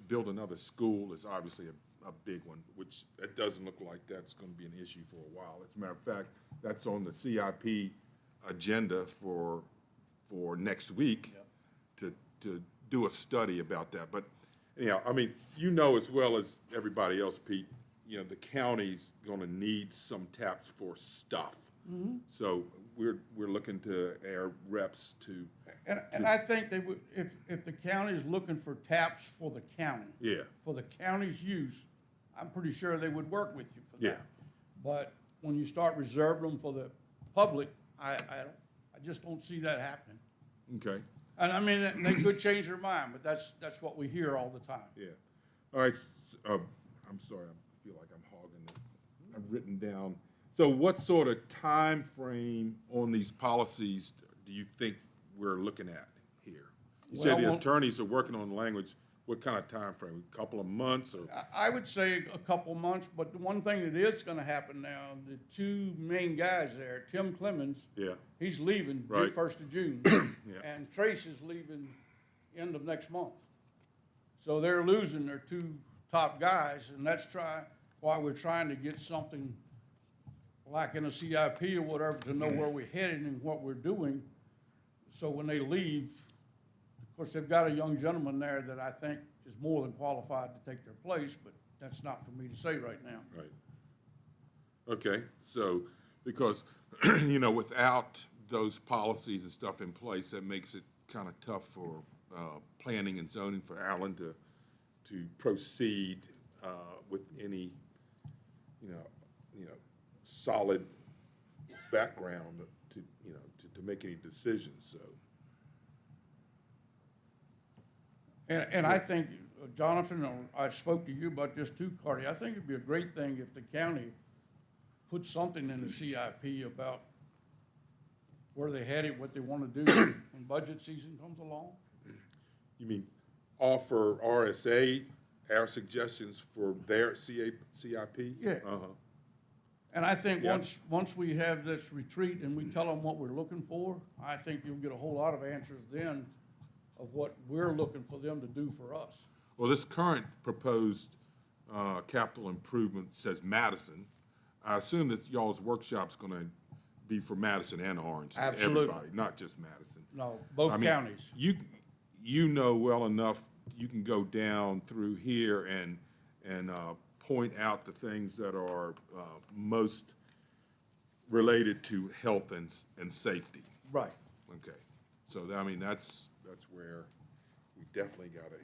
build another school is obviously a big one, which it doesn't look like that's gonna be an issue for a while. As a matter of fact, that's on the CIP agenda for next week to do a study about that. But anyhow, I mean, you know as well as everybody else, Pete, you know, the county's gonna need some taps for stuff. So we're looking to our reps to, And I think they would, if the county's looking for taps for the county. Yeah. For the county's use, I'm pretty sure they would work with you for that. Yeah. But when you start reserving them for the public, I just don't see that happening. okay. And I mean, they could change their mind, but that's what we hear all the time. Yeah. All right, I'm sorry, I feel like I'm hogging this. I've written down, so what sort of time frame on these policies do you think we're looking at here? You said the Well, attorneys are working on language, what kind of time frame? A couple of months or? I would say a couple months, but the one thing that is gonna happen now, the two main guys there, Tim Clemens. Yeah. He's leaving Right. 1st of June. Yeah. And Trace is leaving end of next month. So they're losing their two top guys, and that's why we're trying to get something like in a CIP or whatever to know where we're headed and what we're doing. So when they leave, of course, they've got a young gentleman there that I think is more than qualified to take their place, but that's not for me to say right now. Right. Okay, so, because, you know, without those policies and stuff in place, that makes it kind of tough for planning and zoning for Allen to proceed with any, you know, solid background to, you know, to make any decisions, so. And I think, Jonathan, I spoke to you about this too, Cardi, I think it'd be a great thing if the county put something in the CIP about where they headed, what they want to do when budget season comes along. You mean offer RSA our suggestions for their CIP? Yeah. Uh-huh. And I think Yeah. once we have this retreat and we tell them what we're looking for, I think you'll get a whole lot of answers then of what we're looking for them to do for us. Well, this current proposed capital improvement says Madison. I assume that y'all's workshop's gonna be for Madison and Orange. Absolutely. Everybody, not just Madison. No, I both mean, counties. You know well enough, you can go down through here and point out the things that are most related to health and safety. Right. Okay, so I mean, that's where we definitely got to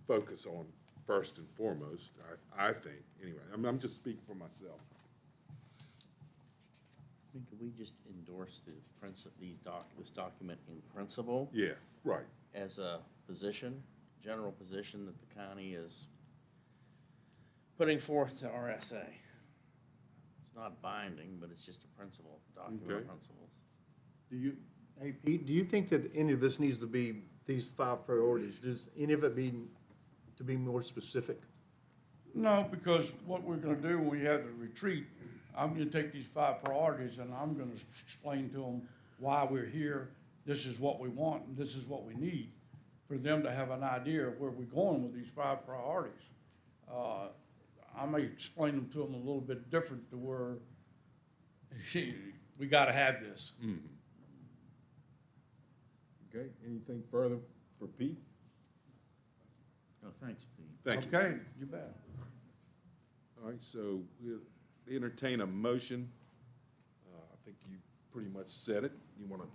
focus on first and foremost, I think, anyway. I'm just speaking for myself. I mean, could we just endorse the this document in principle Yeah, right. as a position, general position that the county is putting forth to RSA? It's not binding, but it's just a principle, document Okay. of principles. Do you, hey Pete, do you think that any of this needs to be, these 5 priorities, does any of it to be more specific? No, because what we're gonna do when we have the retreat, I'm gonna take these 5 priorities and I'm gonna explain to them why we're here. This is what we want and this is what we need, for them to have an idea of where we're going with these 5 priorities. I may explain them to them a little bit different to where we gotta have this. Okay, anything further for Pete? Oh, thanks, Pete. Thank you. Okay, you bet. All right, so we'll entertain a motion. I think you pretty much said it. You want to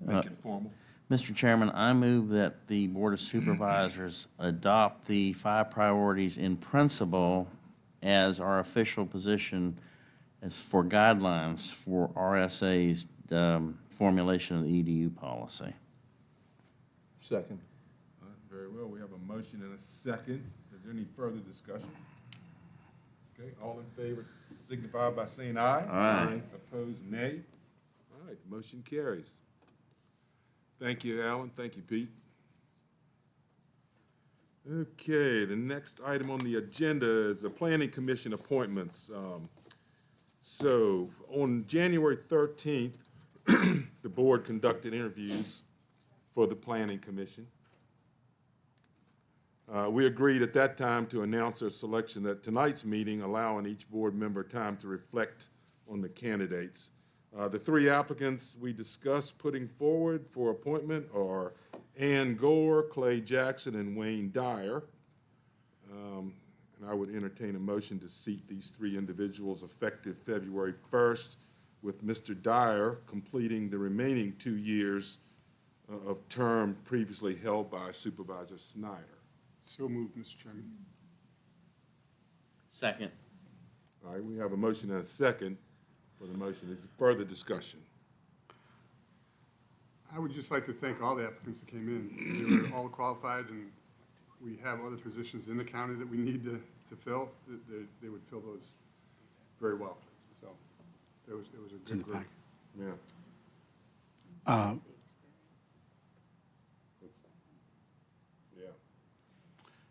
make it formal? Mr. Chairman, I move that the Board of Supervisors adopt the 5 priorities in principle as our official position as for guidelines for RSA's formulation of the EDU policy. Second. All right, very well, we have a motion and a second. Is there any further discussion? Okay, all in favor signify by saying aye. Aye. Opposed, nay. All right, the motion carries. Thank you, Alan. Thank you, Pete. Okay, the next item on the agenda is the Planning Commission appointments. So on January 13th, the board conducted interviews for the Planning Commission. We agreed at that time to announce our selection at tonight's meeting, allowing each board member time to reflect on the candidates. The 3 applicants we discussed putting forward for appointment are Ann Gore, Clay Jackson, and Wayne Dyer. And I would entertain a motion to seat these 3 individuals effective February 1st, with Mr. Dyer completing the remaining 2 years of term previously held by Supervisor Snyder. So moved, Mr. Chairman. Second. All right, we have a motion and a second for the motion. Is there further discussion? I would just like to thank all the applicants that came in. They were all qualified, and we have other positions in the county that we need to fill. They would fill those very well. So it was a good group. Yeah. Yeah.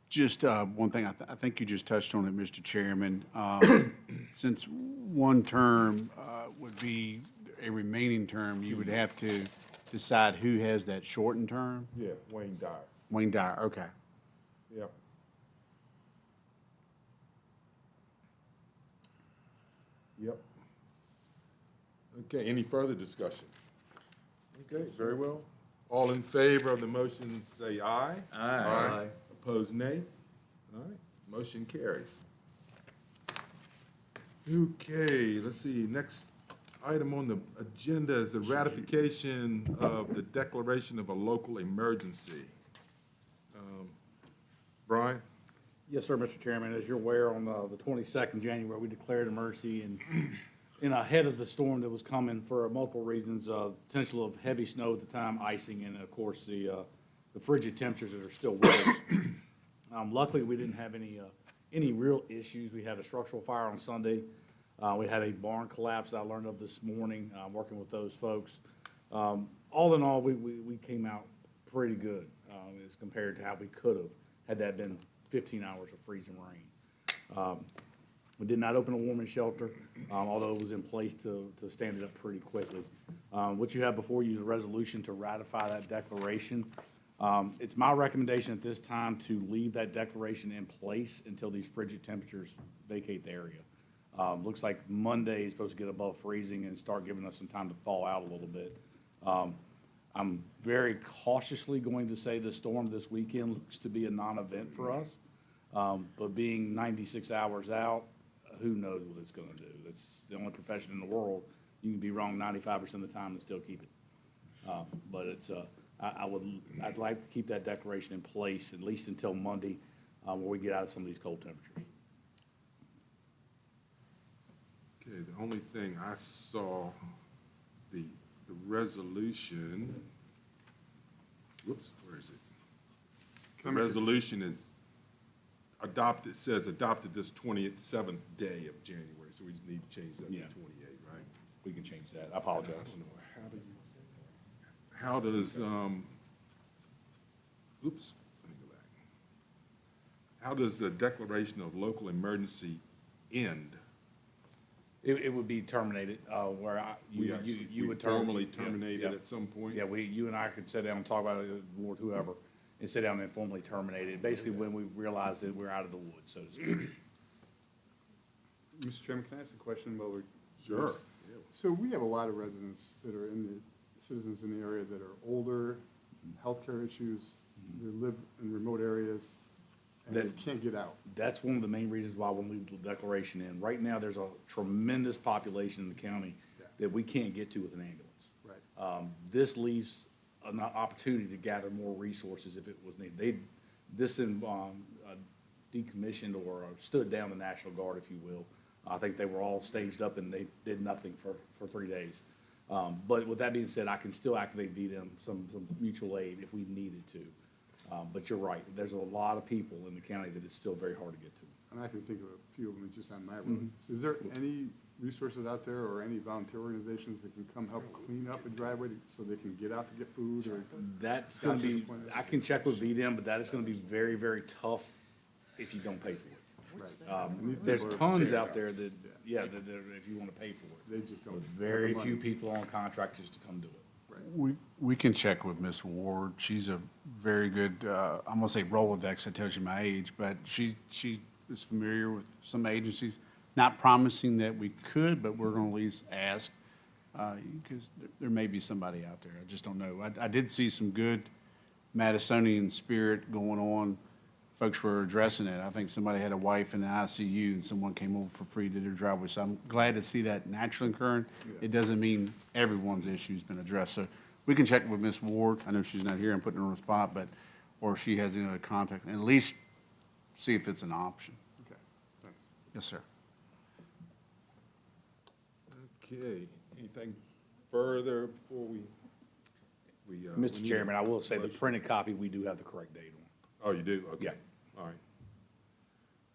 Just one thing, I think you just touched on it, Mr. Chairman. Since one term would be a remaining term, you would have to decide who has that shortened term? Yeah, Wayne Dyer. Wayne Dyer, okay. Yep. Yep. Okay, any further discussion? Okay, very well. All in favor of the motion, say aye. Aye. Opposed, nay. All right, motion carries. Okay, let's see, next item on the agenda is the ratification of the declaration of a local emergency. Brian? Yes, sir, Mr. Chairman. As you're aware, on the 22nd January, we declared emergency and ahead of the storm that was coming for multiple reasons, potential of heavy snow at the time, icing, and of course, the frigid temperatures that are still with us. Luckily, we didn't have any real issues. We had a structural fire on Sunday. We had a barn collapse I learned of this morning, working with those folks. All in all, we came out pretty good as compared to how we could have had that been 15 hours of freezing rain. We did not open a warming shelter, although it was in place to stand it up pretty quickly. What you have before you is a resolution to ratify that declaration. It's my recommendation at this time to leave that declaration in place until these frigid temperatures vacate the area. Looks like Monday is supposed to get above freezing and start giving us some time to thaw out a little bit. I'm very cautiously going to say the storm this weekend looks to be a non-event for us. But being 96 hours out, who knows what it's gonna do? It's the only profession in the world, you can be wrong 95% of the time and still keep it. But it's, I'd like to keep that declaration in place at least until Monday, where we get out of some of these cold temperatures. Okay, the only thing I saw, the resolution, whoops, where is it? The resolution is adopted, says adopted this 27th day of January, so we just need to change that to Yeah. 28, right? We can change that. I I apologize. don't know, how does, oops, let me go back. How does the declaration of local emergency end? It would be terminated, where you would formally yeah, terminate yeah. it at some point? Yeah, you and I could sit down and talk about it, or whoever, and sit down and formally terminate it, basically when we realize that we're out of the woods, so to speak. Mr. Chairman, can I ask a question while we're? Sure. So we have a lot of residents that are citizens in the area that are older, healthcare issues, they live in remote areas, and they can't get out. That's one of the main reasons why we'll leave the declaration in. Right now, there's a tremendous population in the county that we can't get to with an ambulance. Right. This leaves an opportunity to gather more resources if it was needed. Decommissioned or stood down the National Guard, if you will. I think they were all staged up and they did nothing for 3 days. But with that being said, I can still activate VDM, some mutual aid if we needed to. But you're right, there's a lot of people in the county that it's still very hard to get to. And I can think of a few of them just on my road. So is there any resources out there or any volunteer organizations that can come help clean up a driveway so they can get out to get food or? That's gonna be, I can check with VDM, but that is gonna be very, very tough if you don't pay for it. And these There's people are tons big out there outs. that, that if you wanna pay for it. They just don't. With have very the few money. people on contract just to come do it. We can check with Miss Ward. She's a very good, I'm gonna say Rolodex, that tells you my age, but she is familiar with some agencies. Not promising that we could, but we're gonna at least ask, because there may be somebody out there. I just don't know. I did see some good Madisonian spirit going on. Folks were addressing it. I think somebody had a wife in the ICU and someone came over for free to their driveway. So I'm glad to see that naturally occurring. It doesn't mean everyone's issue's been addressed. So we can check with Ms. Ward. I know she's not here. I'm putting her on the spot, but, or if she has any other contact, and at least see if it's an option. Okay, thanks. Yes, sir. Okay, anything further before we? we Mr. need Chairman, a I will say the motion? printed copy, we do have the correct date on. Oh, you do? Okay. Yeah. All right.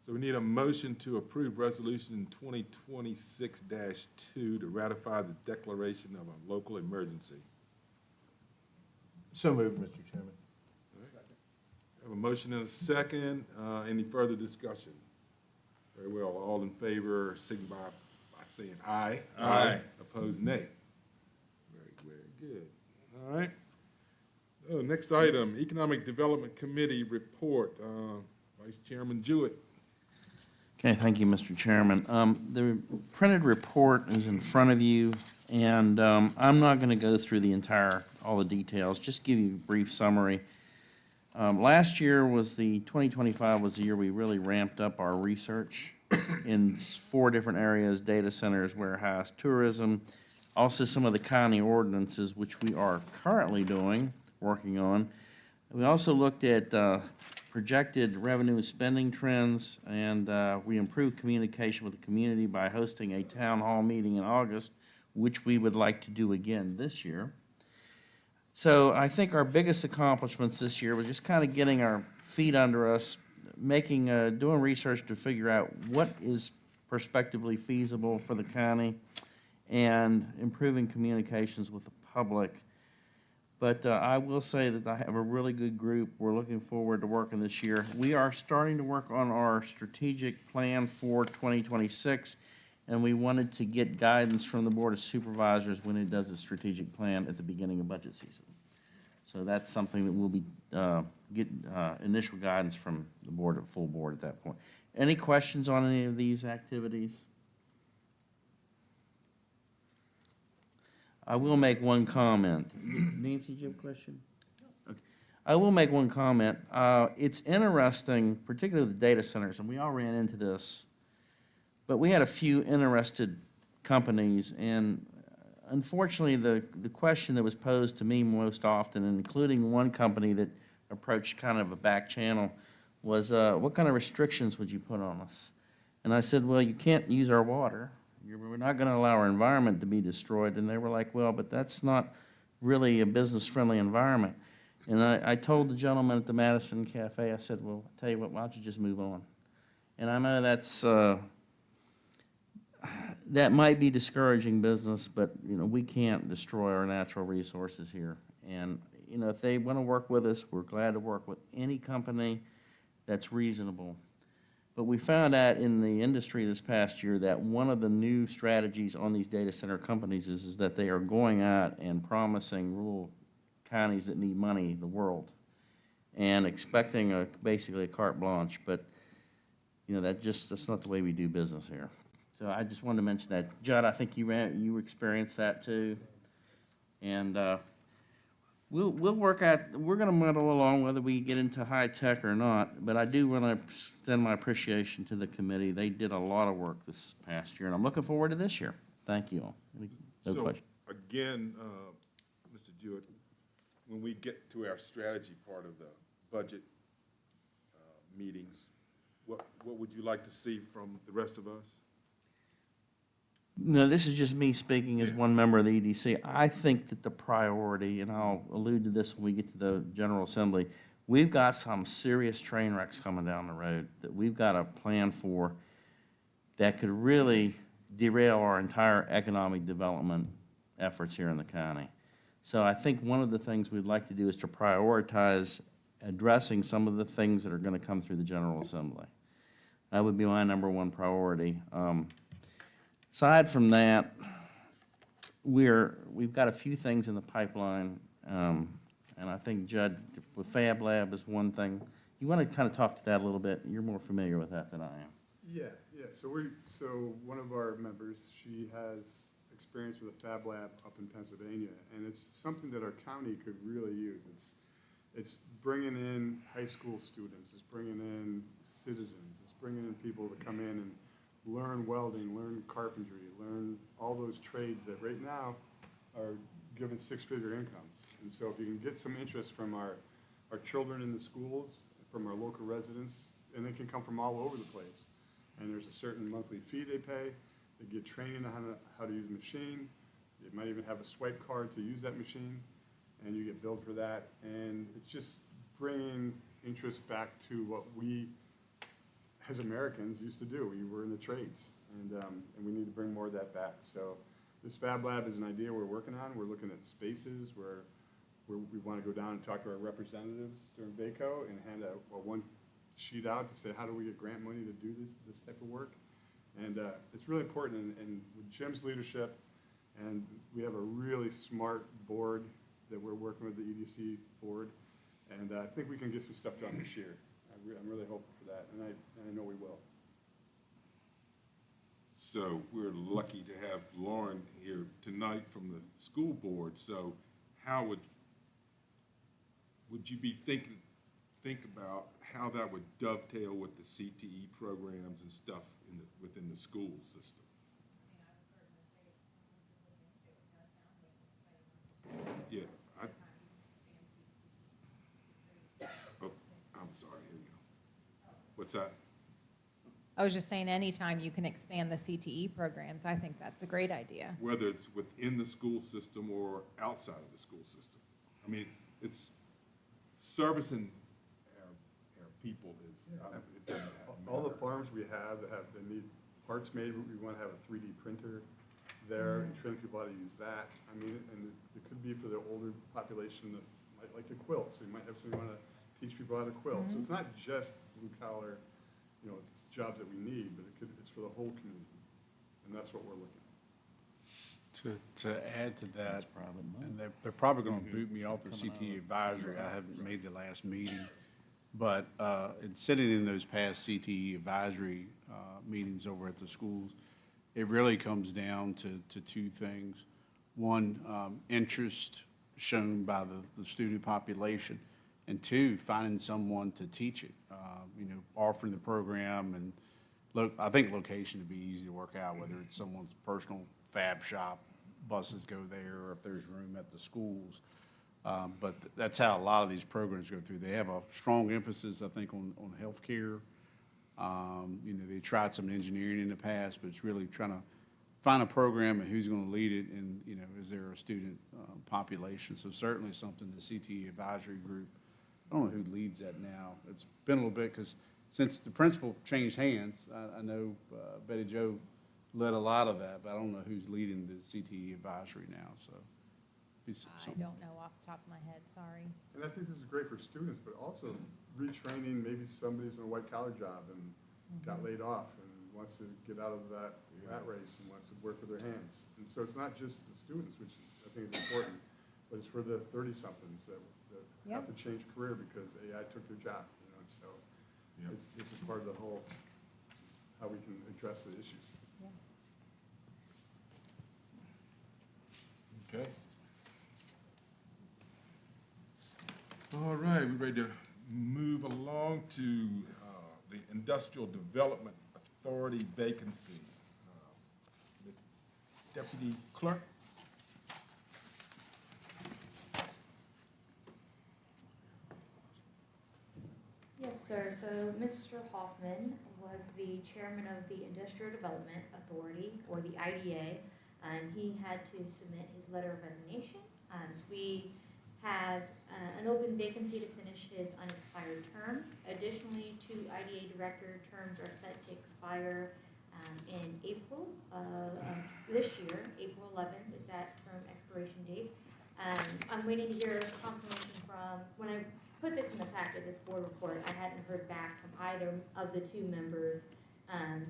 So we need a motion to approve Resolution 2026-2 to ratify the declaration of a local emergency. So moved, Mr. Chairman. Have a motion and a second. Any further discussion? Very well. All in favor, signify by saying aye. Aye. Opposed, nay. Very, very good. All right. Next item, Economic Development Committee report. Vice Chairman Jewett. Okay, thank you, Mr. Chairman. The printed report is in front of you, and I'm not going to go through all the details, just give you a brief summary. Last year was 2025 was the year we really ramped up our research in 4 different areas: data centers, warehouse, tourism, also some of the county ordinances, which we are currently working on. We also looked at projected revenue and spending trends, and we improved communication with the community by hosting a town hall meeting in August, which we would like to do again this year. So I think our biggest accomplishments this year was just kind of getting our feet under us, doing research to figure out what is prospectively feasible for the county, and improving communications with the public. But I will say that I have a really good group. We're looking forward to working this year. We are starting to work on our strategic plan for 2026, and we wanted to get guidance from the Board of Supervisors when it does a strategic plan at the beginning of budget season. So that's something that we'll be, get initial guidance from the board, full board at that point. Any questions on any of these activities? I will make one comment. Nancy, do you have a question? Okay. I will make one comment. It's interesting, particularly with the data centers, and we all ran into this, but we had a few interested companies, and unfortunately, the question that was posed to me most often, including one company that approached kind of a back channel, was, what kind of restrictions would you put on us? And I said, well, you can't use our water. We're not going to allow our environment to be destroyed. And they were like, well, but that's not really a business-friendly environment. And I told the gentleman at the Madison Cafe, I said, well, I'll tell you what, why don't you just move on? And I know that's, that might be discouraging business, but, you know, we can't destroy our natural resources here. And, you know, if they want to work with us, we're glad to work with any company that's reasonable. But we found out in the industry this past year that one of the new strategies on these data center companies is that they are going out and promising rural counties that need money, the world, and expecting basically a carte blanche. But, you know, that's not the way we do business here. So I just wanted to mention that. Judd, I think you experienced that too. And we'll work out, we're gonna muddle along whether we get into high tech or not, but I do want to extend my appreciation to the committee. They did a lot of work this past year, and I'm looking forward to this year. Thank you all. No So, question. again, Mr. Jewett, when we get to our strategy part of the budget meetings, what would you like to see from the rest of us? No, this is just me speaking as one member of the EDC. I think that the priority, and I'll allude to this when we get to the General Assembly, we've got some serious train wrecks coming down the road that we've got a plan for that could really derail our entire economic development efforts here in the county. So I think one of the things we'd like to do is to prioritize addressing some of the things that are going to come through the General Assembly. That would be my number one priority. Aside from that, we've got a few things in the pipeline, and I think Judd, with Fab Lab is one thing. You want to kind of talk to that a little bit? You're more familiar with that than I am. Yeah. So one of our members, she has experience with a Fab Lab up in Pennsylvania, and it's something that our county could really use. It's bringing in high school students, it's bringing in citizens, it's bringing in people to come in and learn welding, learn carpentry, learn all those trades that right now are given six-figure incomes. And so if you can get some interest from our children in the schools, from our local residents, and they can come from all over the place. And there's a certain monthly fee they pay. They get training on how to use a machine. They might even have a swipe card to use that machine, and you get billed for that. And it's just bringing interest back to what we, as Americans, used to do. We were in the trades, and we need to bring more of that back. So this Fab Lab is an idea we're working on. We're looking at spaces where we want to go down and talk to our representatives during VACO and hand a one sheet out to say, how do we get grant money to do this type of work? And it's really important, and with Jim's leadership, and we have a really smart board that we're working with, the EDC board, and I think we can get some stuff done this year. I'm really hopeful for that, and I know we will. So we're lucky to have Lauren here tonight from the school board. So how would you be think about how that would dovetail with the CTE programs and stuff within the school system? Yeah, oh, I'm sorry, here we go. What's that? I was just saying, anytime you can expand the CTE programs, I think that's a great idea. Whether it's within the school system or outside of the school system. I mean, it's servicing our people is, it doesn't have All the farms we have that need parts made, we want to have a 3D printer there and training people how to use that. I mean, and it could be for the older population that might like to quilt, so you might have somebody want to teach people how to quilt. So it's not just blue collar, you know, it's jobs that we need, but it's for the whole community. And that's what we're looking at. To add to that, and they're probably gonna boot me off the CTE advisory, I haven't made the last meeting. But, in sitting in those past CTE advisory, meetings over at the schools, it really comes down to two things. One, interest shown by the student population, and two, finding someone to teach it. You know, offering the program, and I think location would be easy to work out, whether it's someone's personal fab shop, buses go there, or if there's room at the schools. But that's how a lot of these programs go through. They have a strong emphasis, I think, on healthcare. You know, they tried some engineering in the past, but it's really trying to find a program and who's gonna lead it, and, you know, is there a student population? So certainly something the CTE advisory group, I don't know who leads that now. It's been a little bit, because since the principal changed hands, I know Betty Jo led a lot of that, but I don't know who's leading the CTE advisory now, so. I don't know off the top of my head, sorry. And I think this is great for students, but also retraining, maybe somebody's in a white collar job and got laid off and wants to get out of that race and wants to work with their hands. And so it's not just the students, which I think is important, but it's for the 30-somethings that have to change career because AI took their job, you know, and so this is part of the whole, how we can address the issues. Okay. All right, we're ready to move along to the Industrial Development Authority vacancy. Ms. Deputy Clerk? Yes, sir. So Mr. Hoffman was the chairman of the Industrial Development Authority, or the IDA, and he had to submit his letter of resignation. So we have an open vacancy to finish his unexpired term. Additionally, 2 IDA director terms are set to expire in April of this year. April 11th is that term expiration date. I'm waiting to hear confirmation from, when I put this in the packet, this board report, I hadn't heard back from either of the 2 members,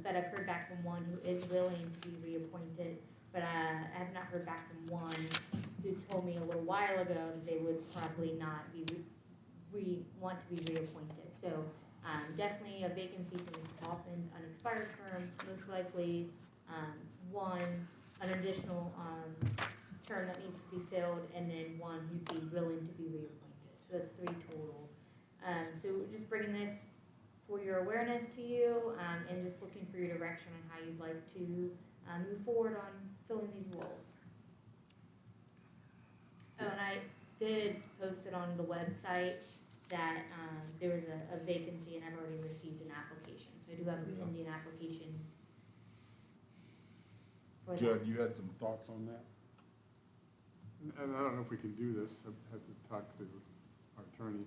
but I've heard back from one who is willing to be reappointed, but I have not heard back from one who told me a little while ago that they would probably not be want to be reappointed. So definitely a vacancy for Mr. Hoffman's unexpired term, most likely an additional term that needs to be filled, and then one who'd be willing to be reappointed. So that's 3 total. So we're just bringing this for your awareness to you, and just looking for your direction on how you'd like to move forward on filling these roles. Oh, and I did post it on the website that there was a vacancy, and I've already received an application. So I do have a pending application for that. Judd, you had some thoughts on that? And I don't know if we can do this, I have to talk to our attorney.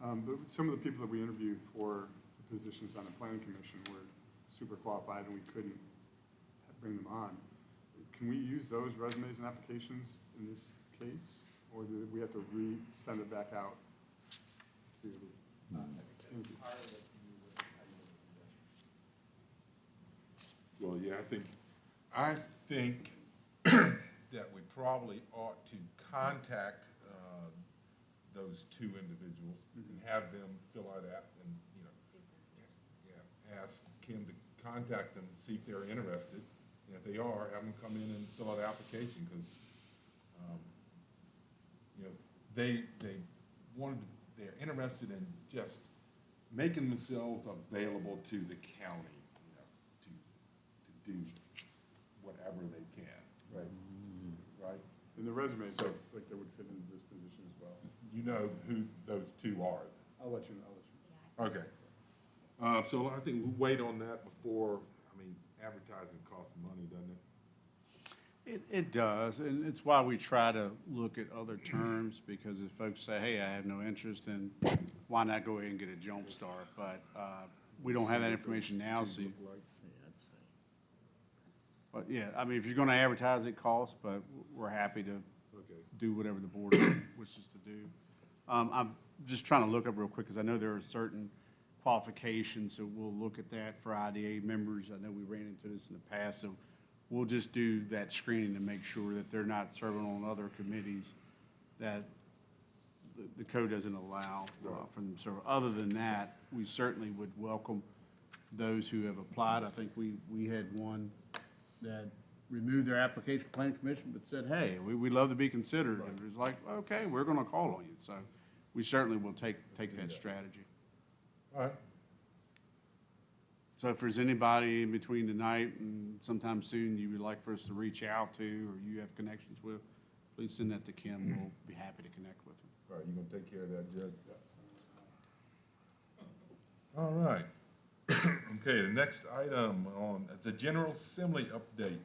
But some of the people that we interviewed for the positions on the planning commission were super qualified and we couldn't bring them on. Can we use those resumes and applications in this case? Or do we have to send it back out to interview? Well, yeah, I think that we probably ought to contact those 2 individuals and have them fill out and, you know, ask Kim to contact them, see if they're interested. And if they are, have them come in and fill out an application, because, you know, they're interested in just making themselves available to the county, you know, to do whatever they can. Right. Right? And the resumes look like they would fit into this position as well. You know who those 2 are? I'll let you know. Okay. So I think we'll wait on that before, I mean, advertising costs money, doesn't it? It does, and it's why we try to look at other terms, because if folks say, hey, I have no interest, then why not go ahead and get a jump start? But we don't have that information now, so. But yeah, I mean, if you're gonna advertise, it costs, but we're happy to Okay. do whatever the board wishes to do. I'm just trying to look up real quick, because I know there are certain qualifications, so we'll look at that for IDA members. I know we ran into this in the past, so we'll just do that screening to make sure that they're not serving on other committees that the code doesn't allow for them to serve. Other than that, we certainly would welcome those who have applied. I think we had one that removed their application for planning commission, but said, hey, we'd love to be considered. And it was like, okay, we're gonna call on you. So we certainly will take that strategy. All right. So if there's anybody in between tonight and sometime soon you would like for us to reach out to, or you have connections with, please send that to Kim. We'll be happy to connect with them. All right, you gonna take care of that, Judge? All right. Okay, the next item on, it's a General Assembly update.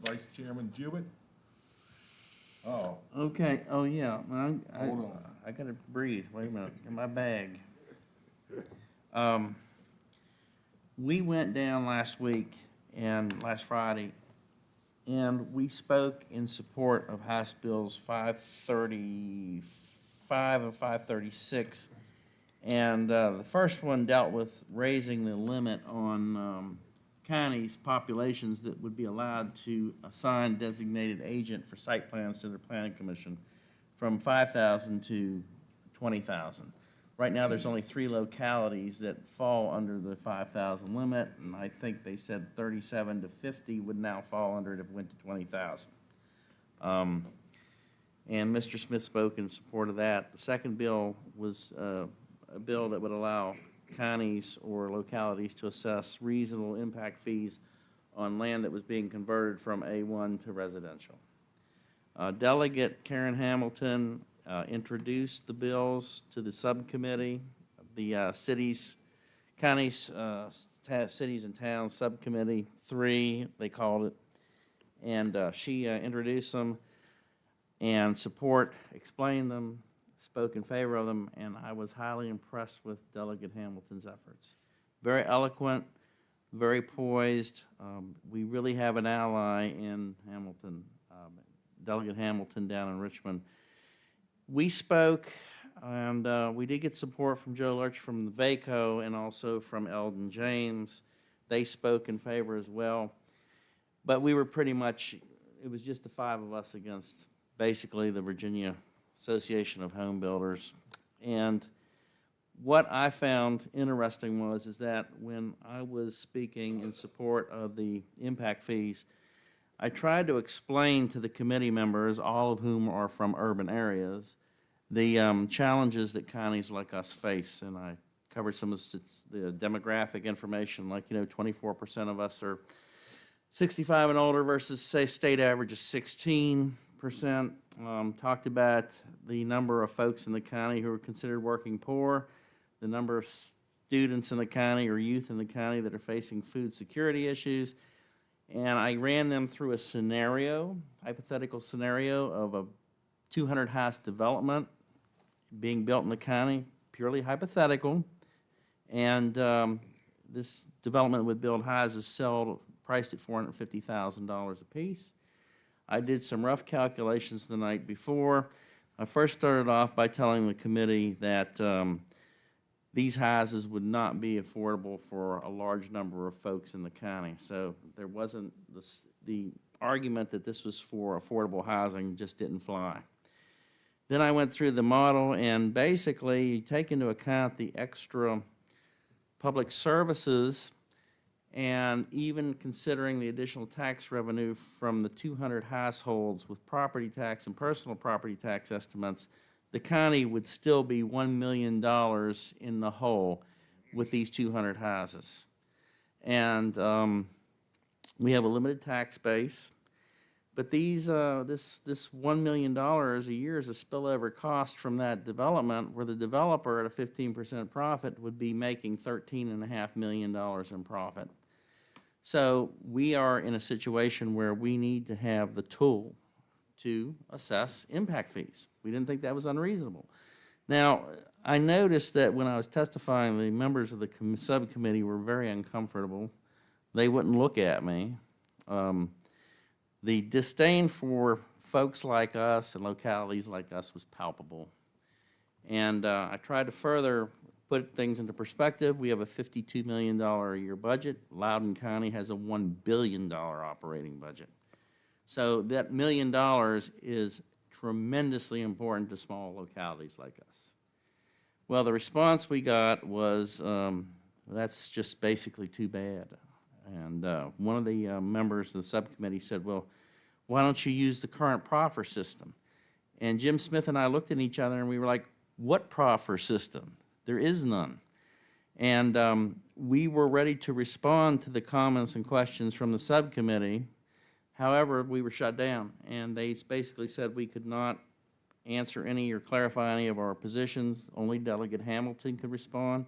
Vice Chairman Jewett? Oh, Okay, oh, yeah, Hold on. I gotta breathe, wait a minute, in my bag. We went down last week and last Friday, and we spoke in support of House Bills 535 and 536. And the first one dealt with raising the limit on counties' populations that would be allowed to assign designated agent for site plans to their planning commission from 5,000 to 20,000. Right now, there's only 3 localities that fall under the 5,000 limit, and I think they said 37 to 50 would now fall under it if it went to 20,000. And Mr. Smith spoke in support of that. The second bill was a bill that would allow counties or localities to assess reasonable impact fees on land that was being converted from A1 to residential. Delegate Karen Hamilton introduced the bills to the subcommittee, the cities, counties, cities and towns subcommittee 3, they called it. And she introduced them and explained them, spoke in favor of them, and I was highly impressed with Delegate Hamilton's efforts. Very eloquent, very poised. We really have an ally in Hamilton, Delegate Hamilton down in Richmond. We spoke, and we did get support from Joe Lurch from the VACO and also from Eldon James. They spoke in favor as well. But we were pretty much, it was just the 5 of us against basically the Virginia Association of Home Builders. And what I found interesting is that when I was speaking in support of the impact fees, I tried to explain to the committee members, all of whom are from urban areas, the challenges that counties like us face. And I covered some of the demographic information, like, 24% of us are 65 and older versus, say, state average is 16%. Talked about the number of folks in the county who are considered working poor, the number of students in the county or youth in the county that are facing food security issues. And I ran them through a hypothetical scenario of a 200 house development being built in the county, purely hypothetical. And this development would build houses priced at $450,000 apiece. I did some rough calculations the night before. I first started off by telling the committee that these houses would not be affordable for a large number of folks in the county. So there wasn't the argument that this was for affordable housing just didn't fly. Then I went through the model, and basically you take into account the extra public services, and even considering the additional tax revenue from the 200 households with property tax and personal property tax estimates, the county would still be $1 million in the hole with these 200 houses. And we have a limited tax base, but this $1 million a year is a spillover cost from that development, where the developer at a 15% profit would be making $13.5 million in profit. So we are in a situation where we need to have the tool to assess impact fees. We didn't think that was unreasonable. Now, I noticed that when I was testifying, the members of the subcommittee were very uncomfortable. They wouldn't look at me. the disdain for folks like us and localities like us was palpable. And I tried to further put things into perspective. We have a $52 million a year budget. Loudoun County has a $1 billion operating budget. So that $1 million is tremendously important to small localities like us. Well, the response we got was, that's just basically too bad. And one of the members of the subcommittee said, well, why don't you use the current proffer system? And Jim Smith and I looked at each other and we were like, what proffer system? There is none. And we were ready to respond to the comments and questions from the subcommittee. However, we were shut down, and they basically said we could not answer any or clarify any of our positions. Only Delegate Hamilton could respond,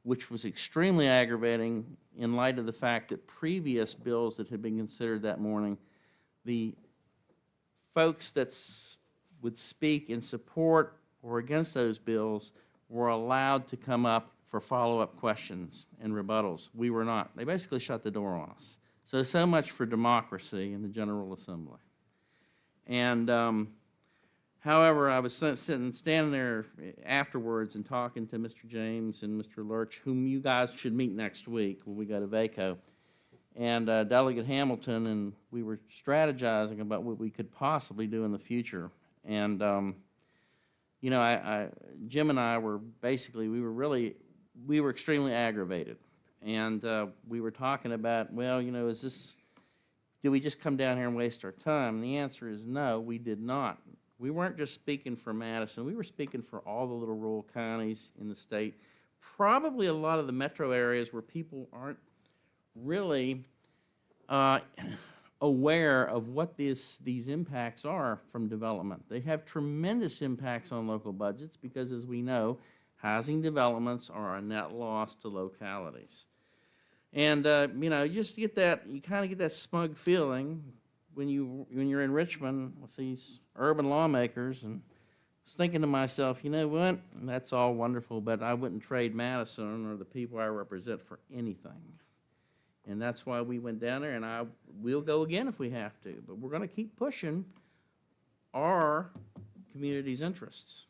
which was extremely aggravating in light of the fact that previous bills that had been considered that morning, the folks that would speak in support or against those bills were allowed to come up for follow-up questions and rebuttals. We were not. They basically shut the door on us. So much for democracy in the General Assembly. And however, I was standing there afterwards and talking to Mr. James and Mr. Lurch, whom you guys should meet next week when we go to VACO, and Delegate Hamilton, and we were strategizing about what we could possibly do in the future. And you know, Jim and I were basically, we were extremely aggravated. And we were talking about, well, you know, did we just come down here and waste our time? And the answer is no, we did not. We weren't just speaking for Madison, we were speaking for all the little rural counties in the state. Probably a lot of the metro areas where people aren't really aware of what these impacts are from development. They have tremendous impacts on local budgets because, as we know, housing developments are a net loss to localities. And you know, you kind of get that smug feeling when you're in Richmond with these urban lawmakers. And I was thinking to myself, you know what? That's all wonderful, but I wouldn't trade Madison or the people I represent for anything. And that's why we went down there, and we'll go again if we have to. But we're going to keep pushing our community's interests.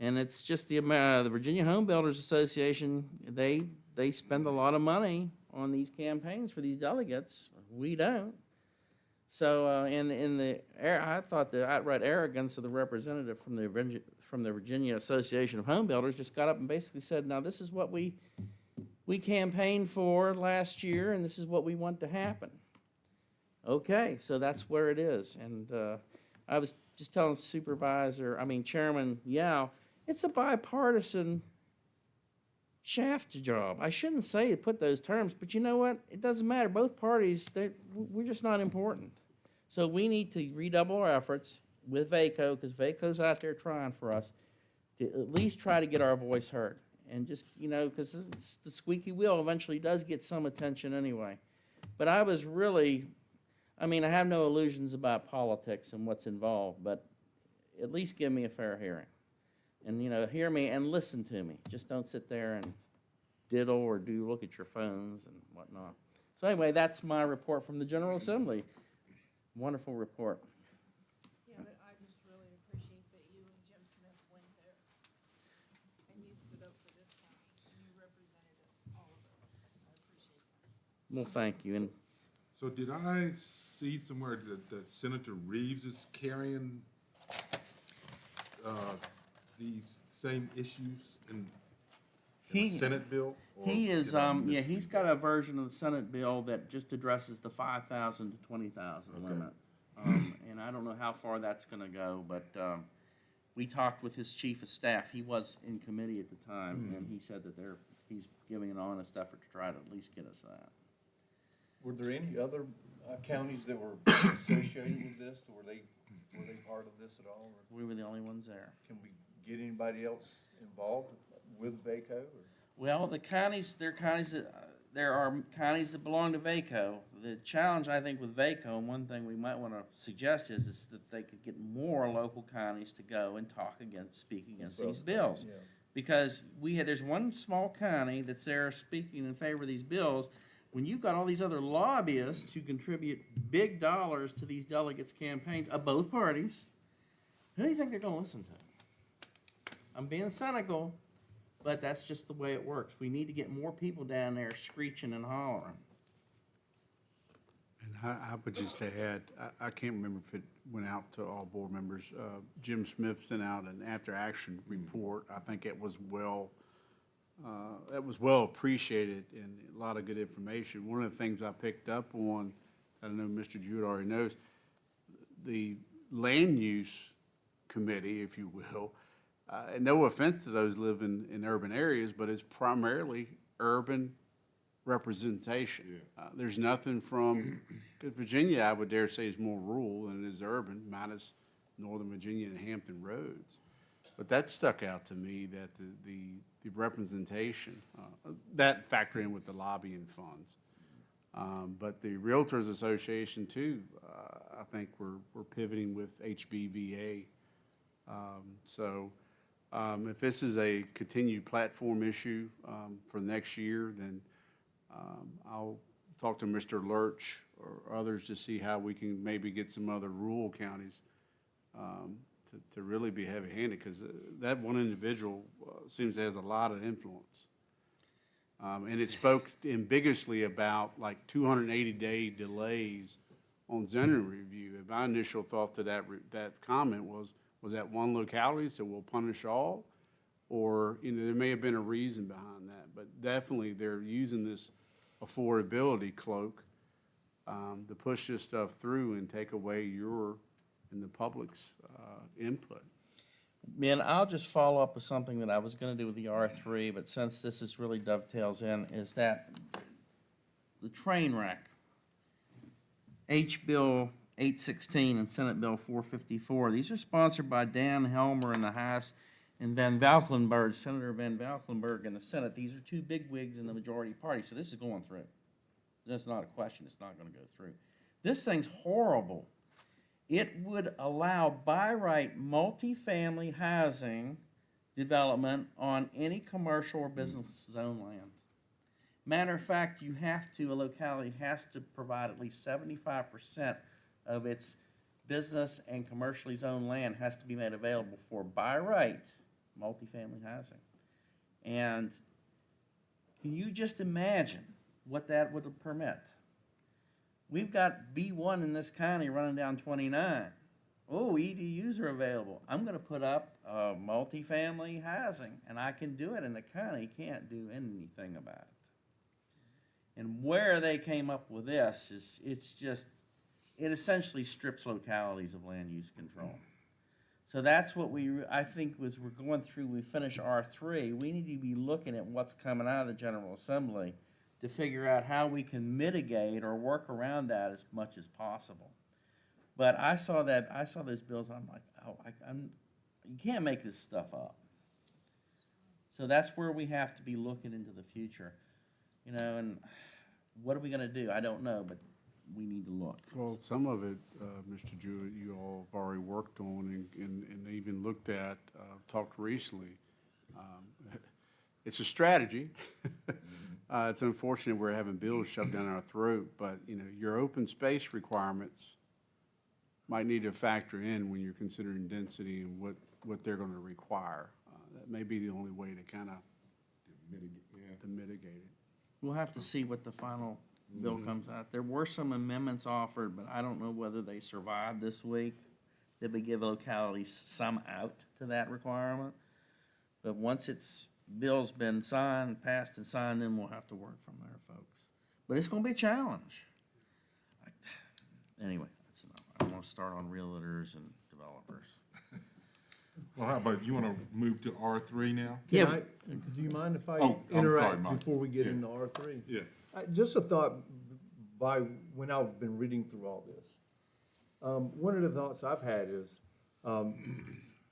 And it's just the Virginia Home Builders Association, they spend a lot of money on these campaigns for these delegates. We don't. So, I thought the outright arrogance of the representative from the Virginia Association of Home Builders just got up and basically said, now this is what we campaigned for last year, and this is what we want to happen. Okay, so that's where it is. And I was just telling Chairman Yao, it's a bipartisan shaft job. I shouldn't put those terms, but you know what? It doesn't matter. Both parties, we're just not important. So we need to redouble our efforts with VACO, because VACO's out there trying for us, to at least try to get our voice heard. And just, you know, because the squeaky wheel eventually does get some attention anyway. But I was really, I have no illusions about politics and what's involved, but at least give me a fair hearing. And, you know, hear me and listen to me. Just don't sit there and diddle or look at your phones and whatnot. So anyway, that's my report from the General Assembly. Wonderful report. Yeah, but I just really appreciate that you and Jim Smith went there and you stood up for this county and you represented us, all of us. I appreciate that. Well, thank you. And So did I see somewhere that Senator Reeves is carrying these same issues in the Senate bill? Or he is, did I miss he's got a version of the Senate bill that just addresses the 5,000 to 20,000 limit. And I don't know how far that's gonna go, but we talked with his chief of staff. He was in committee at the time, and he said that he's giving an honest effort to try to at least get us that. Were there any other counties that were associated with this? Were they part of this at all? Or We were the only ones there. can we get anybody else involved with VACO? Or? Well, there are counties that belong to VACO. The challenge, I think, with VACO, and one thing we might want to suggest is that they could get more local counties to go and speak against these bills. Yeah. Because there's one small county that's there speaking in favor of these bills, when you've got all these other lobbyists who contribute big dollars to these delegates' campaigns of both parties, who do you think they're gonna listen to? I'm being cynical, but that's just the way it works. We need to get more people down there screeching and hollering. And I would just add, I can't remember if it went out to all board members. Jim Smith sent out an after-action report. I think it was well appreciated and a lot of good information. One of the things I picked up on, I know Mr. Jewett already knows, the land use committee, if you will, and no offense to those living in urban areas, but it's primarily urban representation. There's nothing from, because Virginia, I would dare say, is more rural than it is urban, minus Northern Virginia and Hampton Roads. But that stuck out to me, that the representation, that factor in with the lobbying funds. But the Realtors Association too, I think we're pivoting with HBVA. If this is a continued platform issue for next year, then I'll talk to Mr. Lurch or others to see how we can maybe get some other rural counties to really be heavy-handed, because that one individual seems to have a lot of influence. And it spoke ambiguously about like 280-day delays on zoning review. And my initial thought to that comment was that one locality, so we'll punish all? Or, there may have been a reason behind that, but definitely they're using this affordability cloak to push this stuff through and take away your and the public's input. Ben, I'll just follow up with something that I was gonna do with the R3, but since this is really dovetails in, is that the train wreck, H. Bill 816 and Senate Bill 454, these are sponsored by Dan Helmer in the House and Van Valkenburg, Senator Van Valkenburg in the Senate. These are two bigwigs in the majority party, so this is going through. That's not a question, it's not gonna go through. This thing's horrible. It would allow by right multifamily housing development on any commercial or business zone land. Matter of fact, a locality has to provide at least 75% of its business and commercially zoned land has to be made available for by right multifamily housing. And can you just imagine what that would permit? We've got B1 in this county running down 29. Oh, EDUs are available. I'm gonna put up multifamily housing, and I can do it, and the county can't do anything about it. And where they came up with this is, it essentially strips localities of land use control. So that's what I think was, we're going through, we finish R3, we need to be looking at what's coming out of the General Assembly to figure out how we can mitigate or work around that as much as possible. But I saw those bills, I'm like, oh, you can't make this stuff up. So that's where we have to be looking into the future, and what are we gonna do? I don't know, but we need to look. Well, some of it, Mr. Jewett, you all have already worked on and even looked at, talked recently. It's a strategy. It's unfortunate we're having bills shoved down our throat, but, your open space requirements might need to factor in when you're considering density and what they're gonna require. That may be the only way to kind of mitigate it. We'll have to see what the final bill comes out. There were some amendments offered, but I don't know whether they survived this week. That would give localities some out to that requirement. But once bill's been passed and signed, then we'll have to work from there, folks. But it's gonna be a challenge. Anyway, that's enough. I don't wanna start on realtors and developers. Well, how about, you wanna move to R3 now? Yeah. Do you mind if I Oh, I'm sorry, interact Mike. before we get Yeah. into R3? Yeah. Just a thought when I've been reading through all this. One of the thoughts I've had is,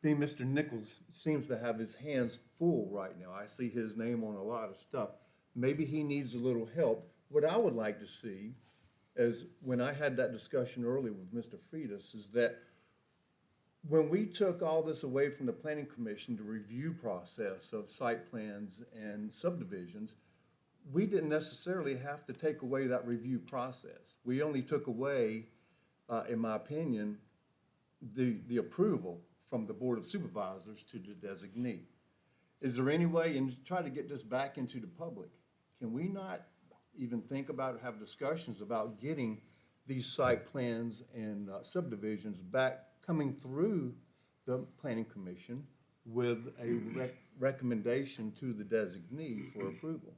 being Mr. Nichols seems to have his hands full right now. I see his name on a lot of stuff. Maybe he needs a little help. What I would like to see is, when I had that discussion earlier with Mr. Freitas, is that when we took all this away from the planning commission, the review process of site plans and subdivisions, we didn't necessarily have to take away that review process. We only took away, in my opinion, the approval from the Board of Supervisors to the designee. Is there any way, and try to get this back into the public, can we not even think about, have discussions about getting these site plans and subdivisions back, coming through the planning commission with a recommendation to the designee for approval?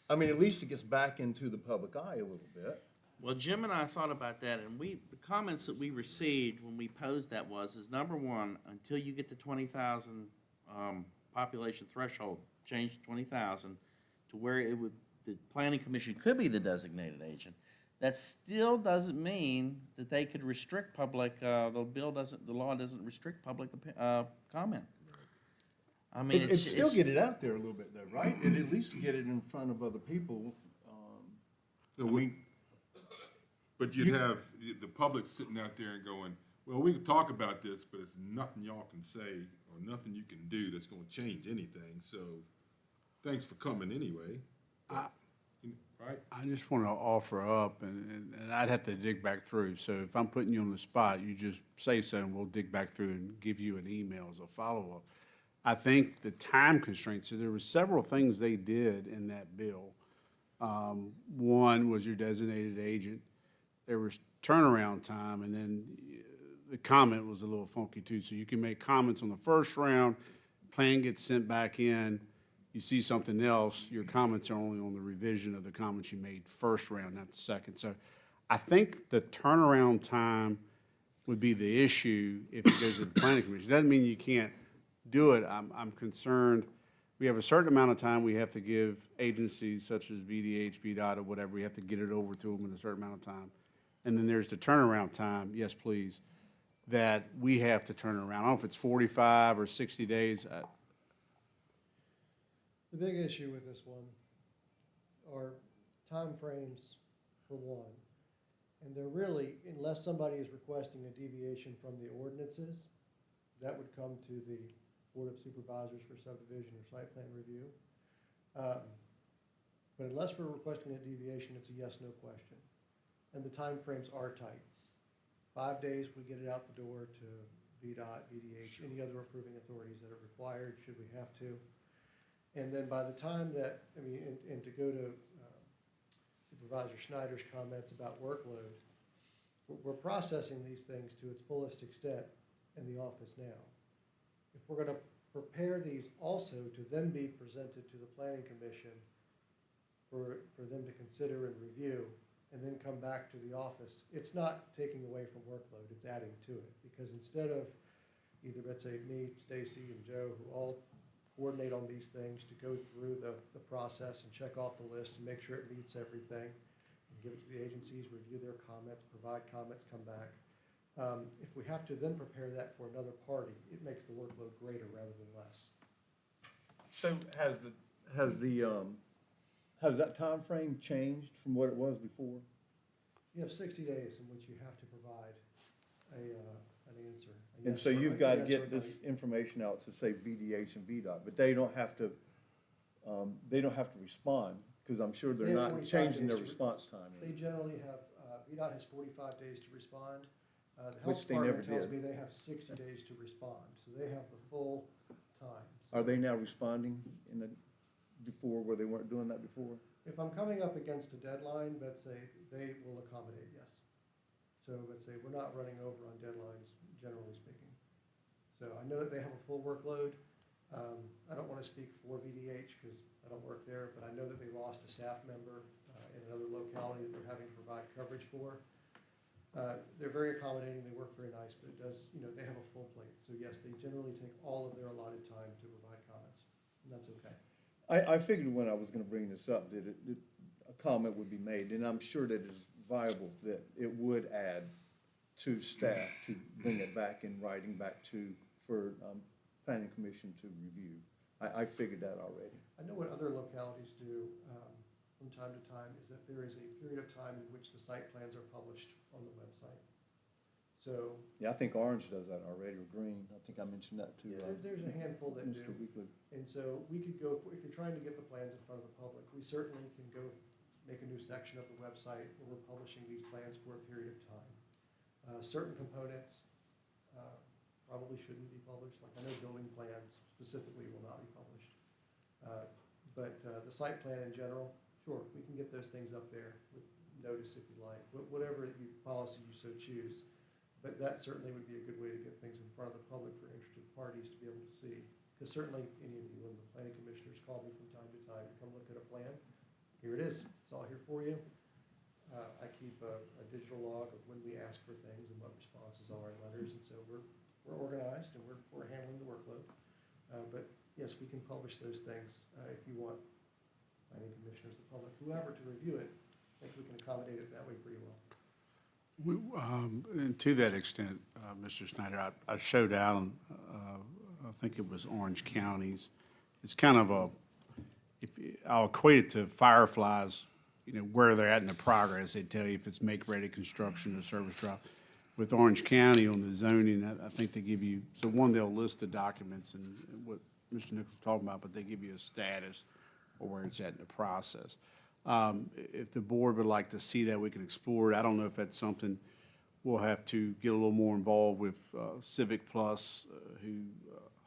I mean, at least it gets back into the public eye a little bit. Well, Jim and I thought about that, and the comments that we received when we posed that is number one, until you get to 20,000, population threshold, change to 20,000, to where the planning commission could be the designated agent. That still doesn't mean that they could restrict public, the law doesn't restrict public, comment. I mean, It still get it out there a little bit though, right? It at least get it in front of other people. So but you'd have the public sitting out there and going, well, we can talk about this, but it's nothing y'all can say or nothing you can do that's gonna change anything, so thanks for coming anyway. Right? I just want to offer up, and I'd have to dig back through. So if I'm putting you on the spot, you just say so, and we'll dig back through and give you an email as a follow-up. I think the time constraints, so there were several things they did in that bill. One was your designated agent. There was turnaround time, and then the comment was a little funky too. So you can make comments on the first round, plan gets sent back in, you see something else, your comments are only on the revision of the comments you made first round, not the second. So I think the turnaround time would be the issue if it goes to the planning commission. Doesn't mean you can't do it. I'm concerned, we have a certain amount of time we have to give agencies such as VDH, VDOT, or whatever, we have to get it over to them in a certain amount of time. And then there's the turnaround time, yes, please, that we have to turn around. I don't know if it's 45 or 60 days. The big issue with this one are timeframes for one. And they're really, unless somebody is requesting a deviation from the ordinances, that would come to the Board of Supervisors for subdivision or site plan review. But unless we're requesting a deviation, it's a yes/no question. And the timeframes are tight. 5 days, we get it out the door to VDOT, VDH, any other approving authorities that are required, should we have to. And then by the time that, and to go to Supervisor Schneider's comments about workload, we're processing these things to its fullest extent in the office now. If we're going to prepare these also to then be presented to the Planning Commission for them to consider and review, and then come back to the office, it's not taking away from workload, it's adding to it. Because instead of either, let's say, me, Stacy, and Joe, who all coordinate on these things to go through the process and check off the list and make sure it meets everything, and give it to the agencies, review their comments, provide comments, come back. If we have to then prepare that for another party, it makes the workload greater rather than less. So has that time frame changed from what it was before? You have 60 days in which you have to provide an answer. a And yes so or- you've a got to yes get or this no. information out to, say, VDH and VDOT, but they don't have to respond, because I'm sure they're They have not 45 changing their days to- response time. They generally have, VDOT has 45 days to respond. The Which health they never department tells did. me they have 60 days to respond, so they have the full time. Are they now responding before, where they weren't doing that before? If I'm coming up against a deadline, let's say, they will accommodate, yes. So let's say, we're not running over on deadlines, generally speaking. So I know that they have a full workload. I don't want to speak for VDH because I don't work there, but I know that they lost a staff member in another locality that they're having to provide coverage for. They're very accommodating, they work very nice, but it does, they have a full plate. So yes, they generally take all of their allotted time to provide comments, and that's okay. I figured when I was gonna bring this up, that a comment would be made, and I'm sure that it's viable, that it would add to staff to bring it back in writing back for planning commission to review. I figured that already. I know what other localities do from time to time is that there is a period of time in which the site plans are published on the website. So Yeah, I think orange does that already, or green. I think I mentioned that to, there's a handful that Mr. do. Weekly. And so we could go, if you're trying to get the plans in front of the public, we certainly can go make a new section of the website where we're publishing these plans for a period of time. Certain components probably shouldn't be published, like I know building plans specifically will not be published. But the site plan in general, sure, we can get those things up there with notice if you like, whatever policy you so choose. But that certainly would be a good way to get things in front of the public for interested parties to be able to see. Because certainly any of you, when the planning commissioners call me from time to time to come look at a plan, here it is, it's all here for you. I keep a digital log of when we ask for things and what responses are in letters, and so we're organized and we're handling the workload. But yes, we can publish those things if you want planning commissioners, the public, whoever to review it. I think we can accommodate it that way pretty well. And to that extent, Mr. Snyder, I showed Alan, I think it was Orange County's. It's kind of I'll equate it to Fireflies, where they're at in the progress. They tell you if it's make-ready construction or service drop. With Orange County on the zoning, I think they give you, so one, they'll list the documents and what Mr. Nichols was talking about, but they give you a status or where it's at in the process. If the board would like to see that, we can explore it. I don't know if that's something we'll have to get a little more involved with Civic Plus, who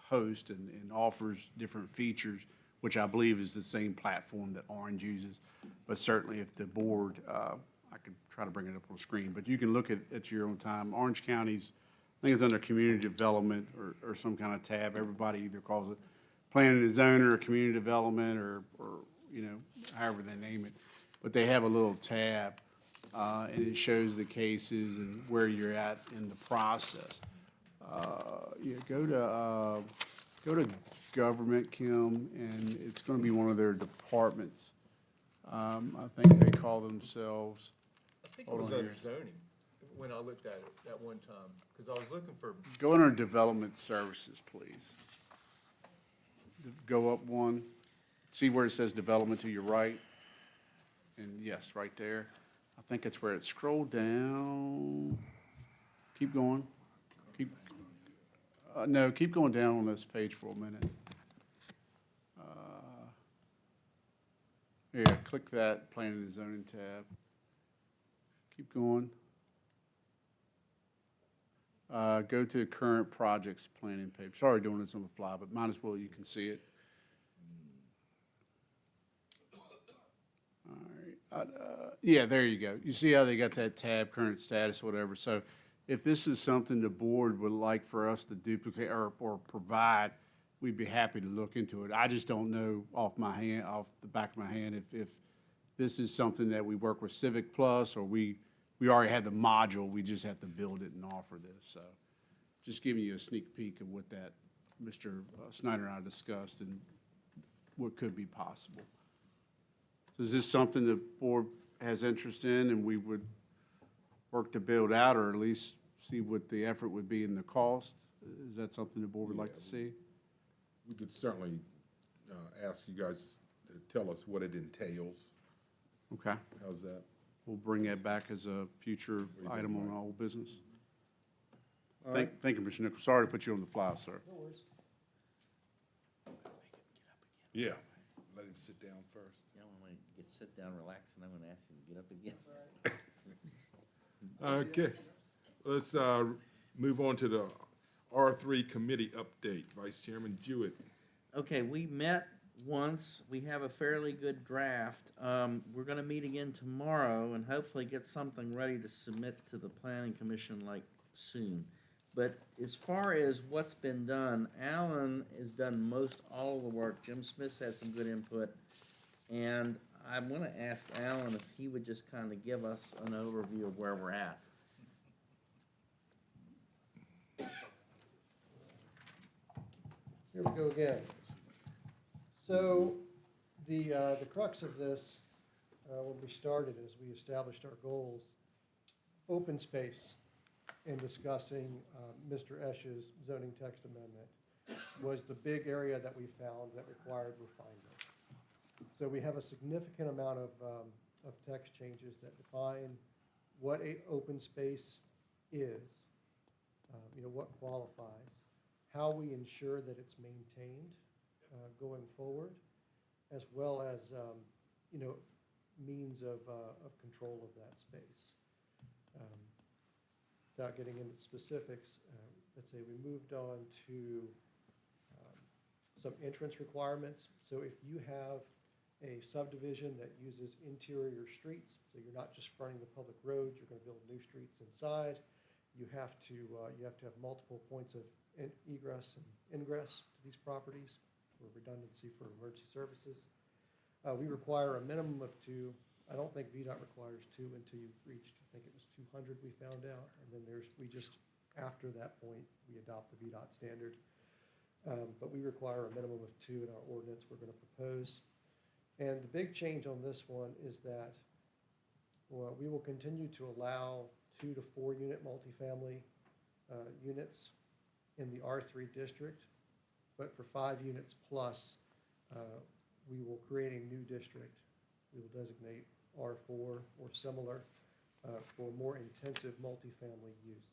hosts and offers different features, which I believe is the same platform that Orange uses. But certainly if the board, I could try to bring it up on the screen, but you can look at your own time. Orange County's, I think it's under community development or some kind of tab. Everybody either calls it planning and zoning or community development or however they name it. But they have a little tab, and it shows the cases and where you're at in the process. Go to government, Kim, and it's gonna be one of their departments. I think they call themselves, I think it Hold was on under here. zoning when I looked at it at one time, because I was looking for, go under development services, please. Go up one, see where it says development to your right? And yes, right there. I think it's where it scrolled down. Keep going. No, keep going down on this page for a minute. Yeah, click that planning and zoning tab. Keep going. Go to current projects planning page. Sorry doing this on the fly, but might as well you can see it. All right. Yeah, there you go. You see how they got that tab, current status, whatever. So if this is something the board would like for us to duplicate or provide, we'd be happy to look into it. I just don't know off the back of my hand, if this is something that we work with Civic Plus or we already have the module, we just have to build it and offer this. So just giving you a sneak peek of what that Mr. Snyder and I discussed and what could be possible. So is this something the board has interest in and we would work to build out or at least see what the effort would be in the cost? Is that something the board would like to see? We could certainly ask you guys to tell us what it entails. Okay. How's that? We'll bring that back as a future item on our old business. Thank you, Mr. Nichols. Sorry to put you on the fly, sir. No worries. Yeah. Let him sit down first. Yeah, when I sit down, relax, and I'm gonna ask him to get up again. Okay. Let's move on to the R3 committee update. Vice Chairman Jewett. Okay, we met once. We have a fairly good draft. We're gonna meet again tomorrow and hopefully get something ready to submit to the planning commission like soon. But as far as what's been done, Alan has done most all of the work. Jim Smith's had some good input. And I'm gonna ask Alan if he would just kind of give us an overview of where we're at. Here we go again. So the crux of this, when we started, as we established our goals, open space in discussing Mr. Esch's zoning text amendment was the big area that we found that required refinement. So we have a significant amount of text changes that define what a open space is what qualifies, how we ensure that it's maintained going forward, as well as, means of control of that space. Without getting into specifics, let's say we moved on to some entrance requirements. So if you have a subdivision that uses interior streets, so you're not just fronting the public road, you're going to build new streets inside, you have to have multiple points of egress and ingress to these properties for redundancy for emergency services. We require a minimum of 2. I don't think VDOT requires 2 until you've reached, I think it was 200 we found out. And then after that point, we adopt the VDOT standard. But we require a minimum of 2 in our ordinance we're going to propose. And the big change on this one is that we will continue to allow 2 to 4 unit multifamily units in the R3 district. But for 5 units plus, we will create a new district. We will designate R4 or similar for more intensive multifamily use.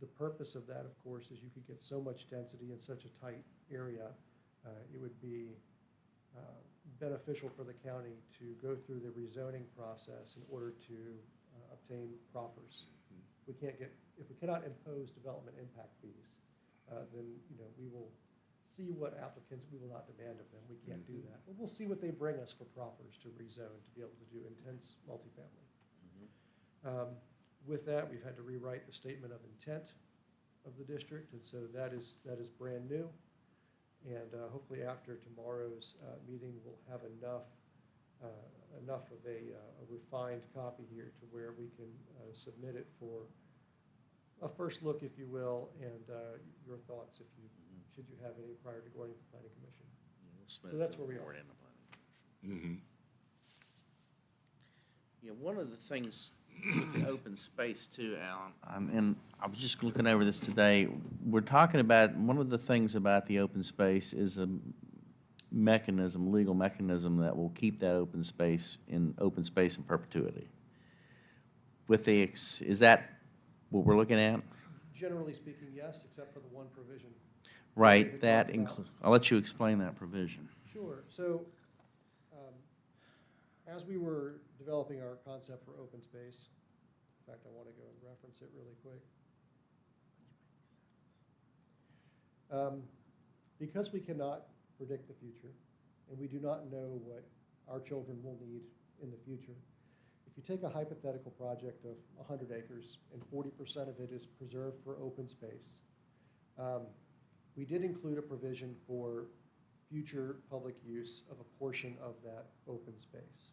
The purpose of that, of course, is you could get so much density in such a tight area. It would be beneficial for the county to go through the rezoning process in order to obtain proffers. If we cannot impose development impact fees, then we will see what applicants, we will not demand of them. We can't do that. But we'll see what they bring us for proffers to rezone to be able to do intense multifamily. With that, we've had to rewrite the statement of intent of the district, and so that is brand new. And hopefully after tomorrow's meeting, we'll have enough of a refined copy here to where we can submit it for a first look, if you will, and your thoughts should you have any prior to going to the Planning Commission. So that's where we are. Yeah, one of the things with the open space too, Alan, and I was just looking over this today, we're talking about, one of the things about the open space is a legal mechanism that will keep that open space in perpetuity. Is that what we're looking at? Generally speaking, yes, except for the one provision. Right, I'll let you explain that provision. Sure. So as we were developing our concept for open space, in fact, I want to go and reference it really quick. Because we cannot predict the future, and we do not know what our children will need in the future, if you take a hypothetical project of 100 acres and 40% of it is preserved for open space, we did include a provision for future public use of a portion of that open space.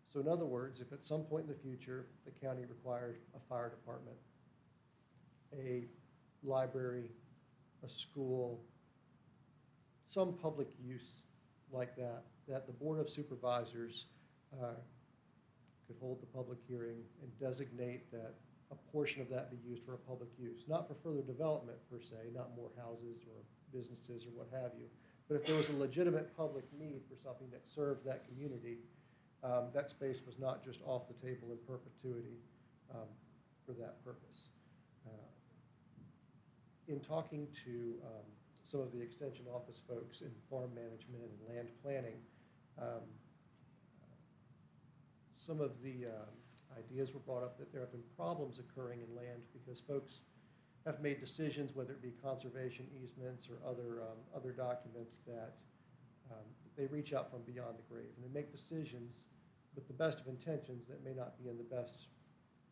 So in other words, if at some point in the future, the county required a fire department, a library, a school, some public use like that, that the Board of Supervisors could hold the public hearing and designate that a portion of that be used for a public use, not for further development per se, not more houses or businesses or what have you, but if there was a legitimate public need for something that served that community, that space was not just off the table in perpetuity for that purpose. In talking to some of the extension office folks in farm management and land planning, some of the ideas were brought up that there have been problems occurring in land because folks have made decisions, whether it be conservation easements or other documents, that they reach out from beyond the grave, and they make decisions with the best of intentions that may not be in the best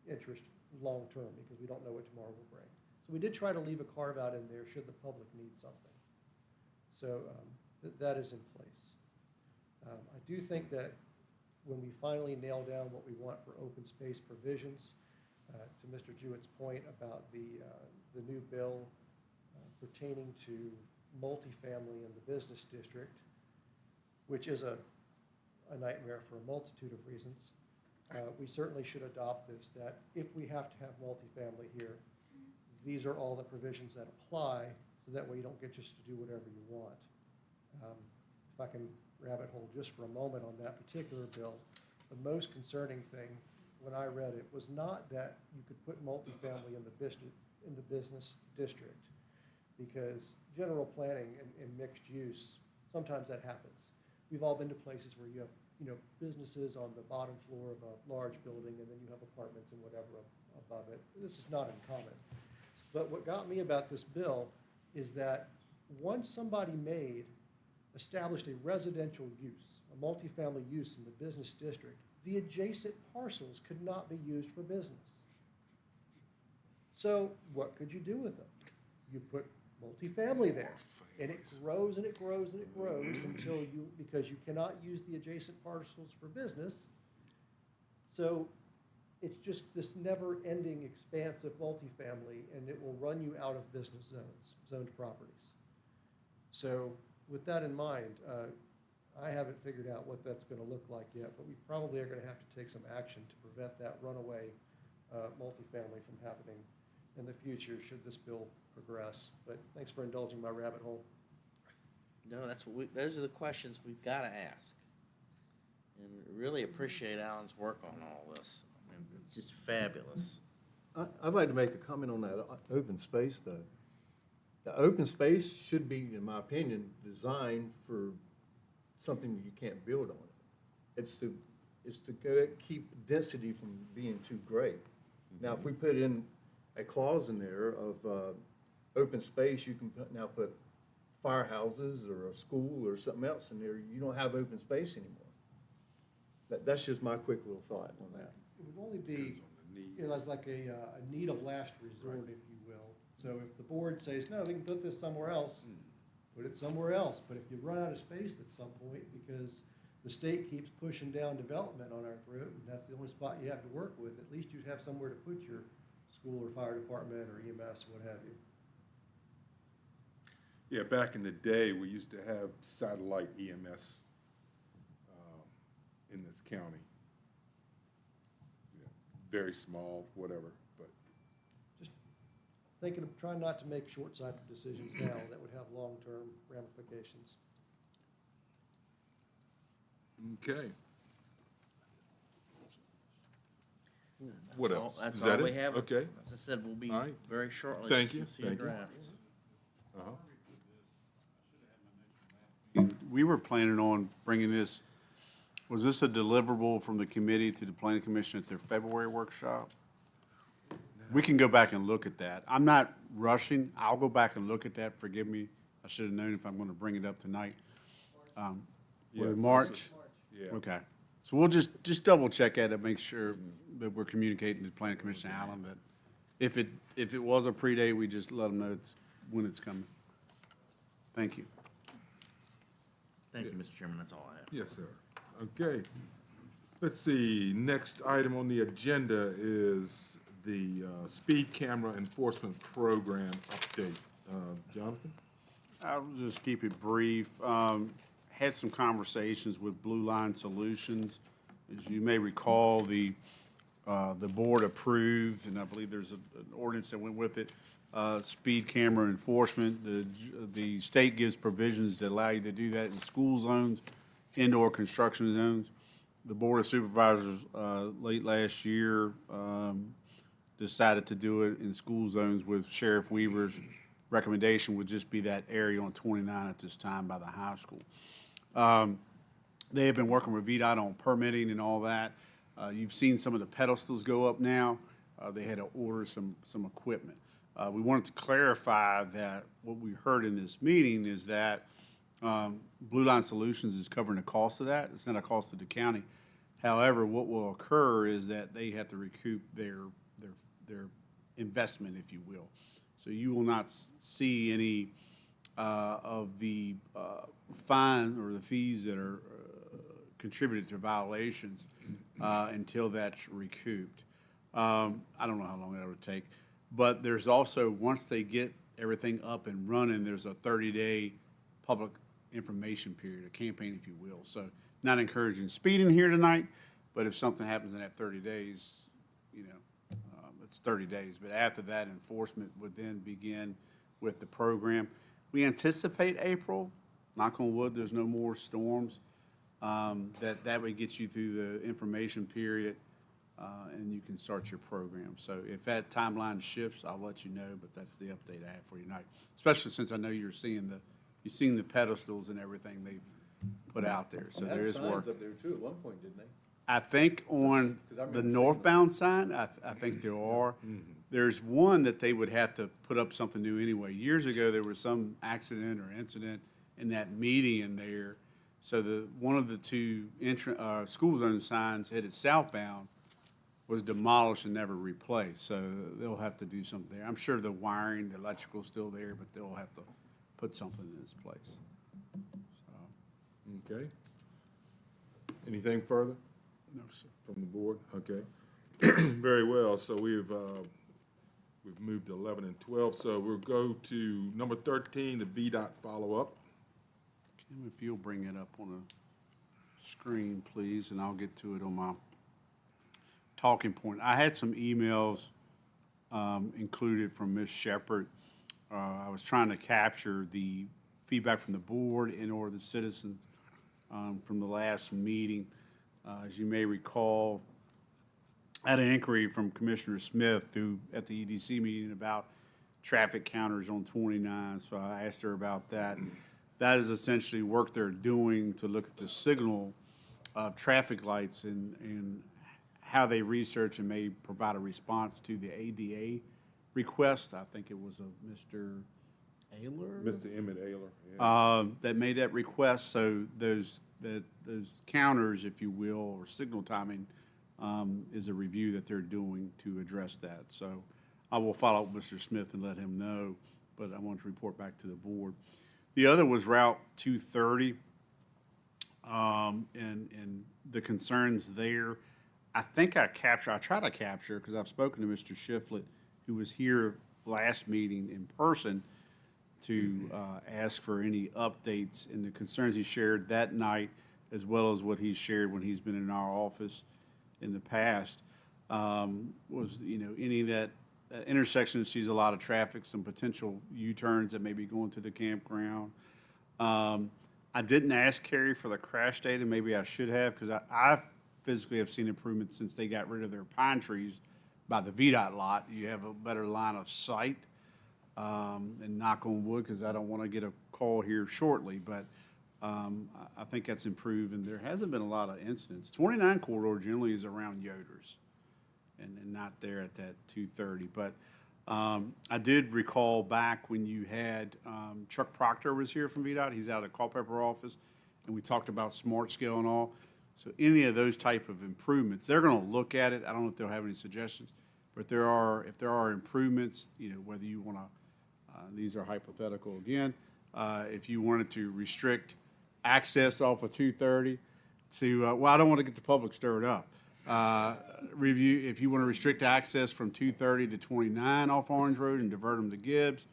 interest long-term, because we don't know what tomorrow will bring. So we did try to leave a carve-out in there should the public need something. So that is in place. I do think that when we finally nail down what we want for open space provisions, to Mr. Jewett's point about the new bill pertaining to multifamily in the business district, which is a nightmare for a multitude of reasons, we certainly should adopt this, that if we have to have multifamily here, these are all the provisions that apply, so that way you don't get just to do whatever you want. If I can rabbit hole just for a moment on that particular bill, the most concerning thing when I read it, was not that you could put multifamily in the business district, because general planning and mixed use, sometimes that happens. We've all been to places where you have, businesses on the bottom floor of a large building, and then you have apartments and whatever above it. This is not uncommon. But what got me about this bill is that once somebody established a residential use, a multifamily use in the business district, the adjacent parcels could not be used for business. So what could you do with them? You put multifamily there, and it grows and it grows and it grows because you cannot use the adjacent parcels for business. So it's just this never-ending expanse of multifamily, and it will run you out of business zoned properties. So with that in mind, I haven't figured out what that's going to look like yet, but we probably are going to have to take some action to prevent that runaway multifamily from happening in the future should this bill progress. But thanks for indulging my rabbit hole. No, those are the questions we've got to ask. And really appreciate Alan's work on all this. I mean, it's just fabulous. I'd like to make a comment on that open space, though. The open space should be, in my opinion, designed for something that you can't build on it. It's to keep density from being too great. Now, if we put in a clause in there of open space, you can now put firehouses or a school or something else in there. You don't have open space anymore. That's just my quick little thought on that. It would only be, as like a need of last resort, if you will. So if the board says, no, we can put this somewhere else, put it somewhere else. But if you run out of space at some point because the state keeps pushing down development on our throat, and that's the only spot you have to work with, at least you'd have somewhere to put your school or fire department or EMS or what have you. Yeah, back in the day, we used to have satellite EMS in this county. Very small, whatever, but. Just thinking of trying not to make short-sighted decisions now that would have long-term ramifications. Okay. What That's all- else? That's Is that all we it? have. Okay. As I said, we'll be All right. very shortly. Thank you. See a Thank you. draft. We were planning on bringing this, was this a deliverable from the committee to the planning commission at their February workshop? We can go back and look at that. I'm not rushing. I'll go back and look at that. Forgive me. I should have known if I'm going to bring it up tonight. Yeah, March? Yeah. Okay. So we'll just double check at it, make sure that we're communicating to the planning commission, Alan, that if it was a predate, we just let them know when it's coming. Thank you. Thank you, Mr. Chairman. That's all I have. Yes, sir. Okay. Let's see, next item on the agenda is the speed camera enforcement program update. Jonathan? I'll just keep it brief. Had some conversations with Blue Line Solutions. As you may recall, the board approved, and I believe there's an ordinance that went with it, speed camera enforcement. The state gives provisions that allow you to do that in school zones, indoor construction zones. The Board of Supervisors, late last year, decided to do it in school zones with Sheriff Weaver's recommendation would just be that area on 29 at this time by the high school. They have been working with VDOT on permitting and all that. You've seen some of the pedestals go up now. They had to order some equipment. We wanted to clarify that what we heard in this meeting is that Blue Line Solutions is covering the cost of that. It's not a cost to the county. However, what will occur is that they have to recoup their investment, if you will. So you will not see any of the fine or the fees that are contributed to violations until that's recouped. I don't know how long that would take. But there's also, once they get everything up and running, there's a 30-day public information period, a campaign, if you will. So not encouraging speeding here tonight, but if something happens in that 30 days, it's 30 days. But after that, enforcement would then begin with the program. We anticipate April, knock on wood, there's no more storms, that would get you through the information period. and you can start your program. So if that timeline shifts, I'll let you know, but that's the update I have for you tonight. Especially since I know you've seen the pedestals and everything they've put out there, so there is work. Signs up there too at one point, didn't they? I think on 'Cause I remember the seeing northbound sign, I think there are. There's one that they would have to put up something new anyway. Years ago, there was some accident or incident in that median there. So one of the two school zone signs headed southbound was demolished and never replaced. So they'll have to do something there. I'm sure the wiring, the electrical's still there, but they'll have to put something in its place. Okay. Anything further No, sir. from the board? Okay. Very well, so we've moved to 11 and 12, so we'll go to number 13, the VDOT follow-up. Kim, if you'll bring it up on the screen, please, and I'll get to it on my talking point. I had some emails included from Ms. Shepherd. I was trying to capture the feedback from the board and or the citizens from the last meeting. As you may recall, I had an inquiry from Commissioner Smith at the EDC meeting about traffic counters on 29, so I asked her about that. That is essentially work they're doing to look at the signal of traffic lights and how they research and may provide a response to the ADA request. I think it was a Mr. Ayler? Mr. Emmett Ayler. Yeah. That made that request, so those counters, if you will, or signal timing, is a review that they're doing to address that. So I will follow up with Mr. Smith and let him know, but I want to report back to the board. The other was Route 230, and the concerns there. I think I try to capture, because I've spoken to Mr. Shiflett, who was here last meeting in person, to ask for any updates and the concerns he shared that night, as well as what he's shared when he's been in our office in the past, was, any of that intersection that sees a lot of traffic, some potential U-turns that may be going to the campground. I didn't ask Carrie for the crash data, maybe I should have, because I physically have seen improvements since they got rid of their pine trees by the VDOT lot. You have a better line of sight. And knock on wood, because I don't want to get a call here shortly, but I think that's improved, and there hasn't been a lot of incidents. 29 corridor generally is around Yoder's, and not there at that 230. But I did recall back when you had Chuck Proctor was here from VDOT. He's out of the Culpeper office, and we talked about smart scale and all. So any of those type of improvements, they're going to look at it. I don't know if they'll have any suggestions, but if there are improvements, whether you want to. These are hypothetical again. If you wanted to restrict access off of 230 to, I don't want to get the public stirred up. If you want to restrict access from 230 to 29 off Orange Road and divert them to Gibbs,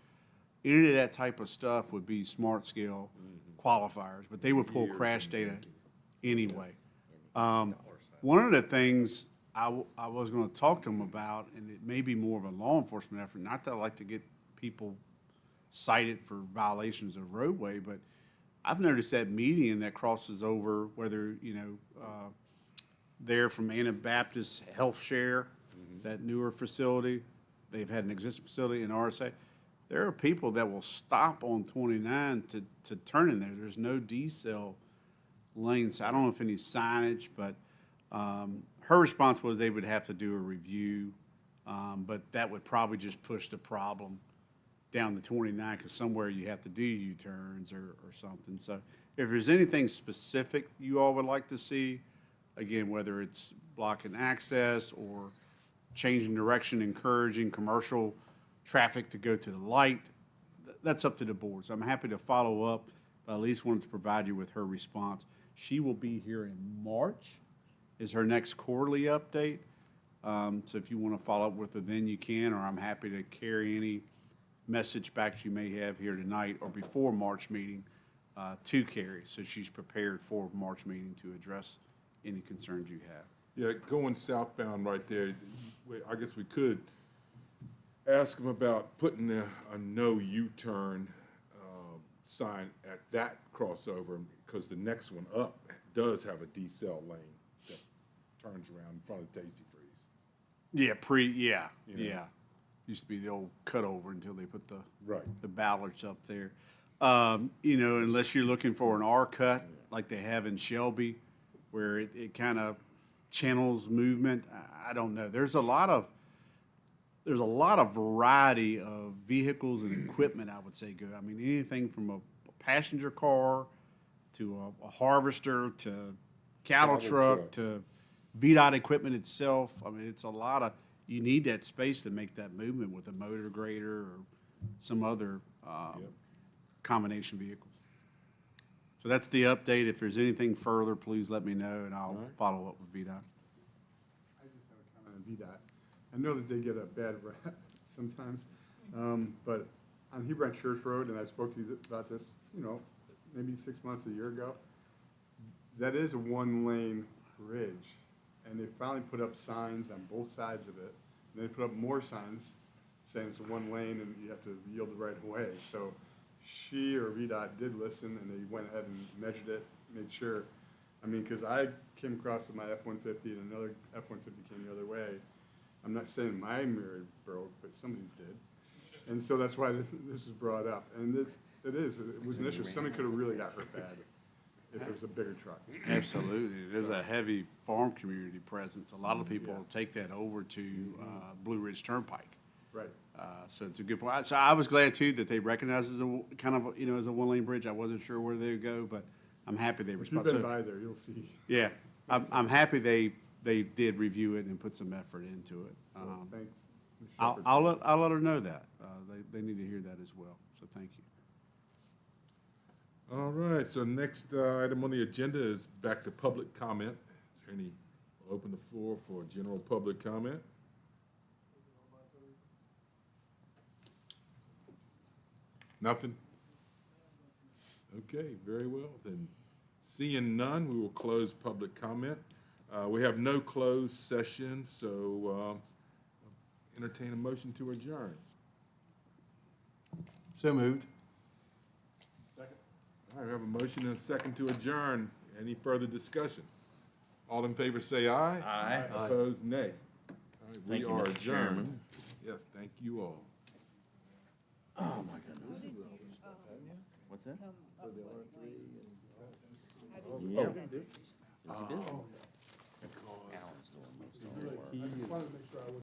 any of that type of stuff would be smart scale qualifiers, but they would pull crash data anyway. One of the things I was going to talk to them about, and it may be more of a law enforcement effort, not that I like to get people cited for violations of roadway, but I've noticed that median that crosses over, whether, they're from Anabaptist Health Share, that newer facility, they've had an existing facility in RSA. There are people that will stop on 29 to turn in there. There's no decel lanes. I don't know if any signage, but her response was they would have to do a review, but that would probably just push the problem down to 29, because somewhere you have to do U-turns or something. So if there's anything specific you all would like to see, again, whether it's blocking access or changing direction, encouraging commercial traffic to go to the light, that's up to the board. So I'm happy to follow up, but at least wanted to provide you with her response. She will be here in March, is her next quarterly update. So if you want to follow up with her, then you can, or I'm happy to carry any message back you may have here tonight or before March meeting to Carrie, so she's prepared for March meeting to address any concerns you have. Yeah, going southbound right there, I guess we could ask them about putting a no U-turn sign at that crossover, because the next one up does have a decel lane that turns around in front of Tasty Freeze. Yeah, yeah. Used to be the old cutover until they put the Right. the ballards up there. Unless you're looking for an R cut like they have in Shelby, where it kind of channels movement. I don't know. There's a lot of variety of vehicles and equipment, I would say, go. I mean, anything from a passenger car to a harvester to cattle truck trucks. to VDOT equipment itself. I mean, it's a lot of, you need that space to make that movement with a motor grader or some other combination vehicle. So that's the update. If there's anything further, please let me know and I'll follow up with VDOT. I just have a comment on VDOT. I know that they get a bad rap sometimes, but on Hebron Church Road, and I spoke to you about this, maybe 6 months, a year ago, that is a one-lane bridge, and they finally put up signs on both sides of it, and they put up more signs saying it's a one lane and you have to yield the right of way. So she or VDOT did listen, and they went ahead and measured it, made sure. I mean, because I came across with my F-150 and another F-150 came the other way. I'm not saying my mirror broke, but somebody's did. And so that's why this was brought up. And it was an issue. Somebody could have really got hurt bad if it was a bigger truck. Absolutely. There's a heavy farm community presence. A lot of people take that over to Blue Ridge Turnpike. Right. So it's a good point. So I was glad too that they recognized it as a kind of, as a one-lane bridge. I wasn't sure where they would go, but I'm happy they If you've responded. been So, by there, you'll see. yeah, I'm happy they did review it and put some effort into it. So thanks, Ms. I'll, Shepherd. I'll let her know that. They need to hear that as well. So thank you. All right, so next item on the agenda is back to public comment. Is there any, we'll open the floor for general public comment. Nothing? Okay, very well. Then, seeing none, we will close public comment. We have no closed session, so entertain a motion to adjourn. So moved. Second. All right, we have a motion and a second to adjourn. Any further discussion? All in favor say aye. Aye. Opposed, nay. All right, Thank you, we are Mr. adjourned. Chairman. Yes, thank you all. Oh, my goodness. What's that? Yeah. Busy, busy.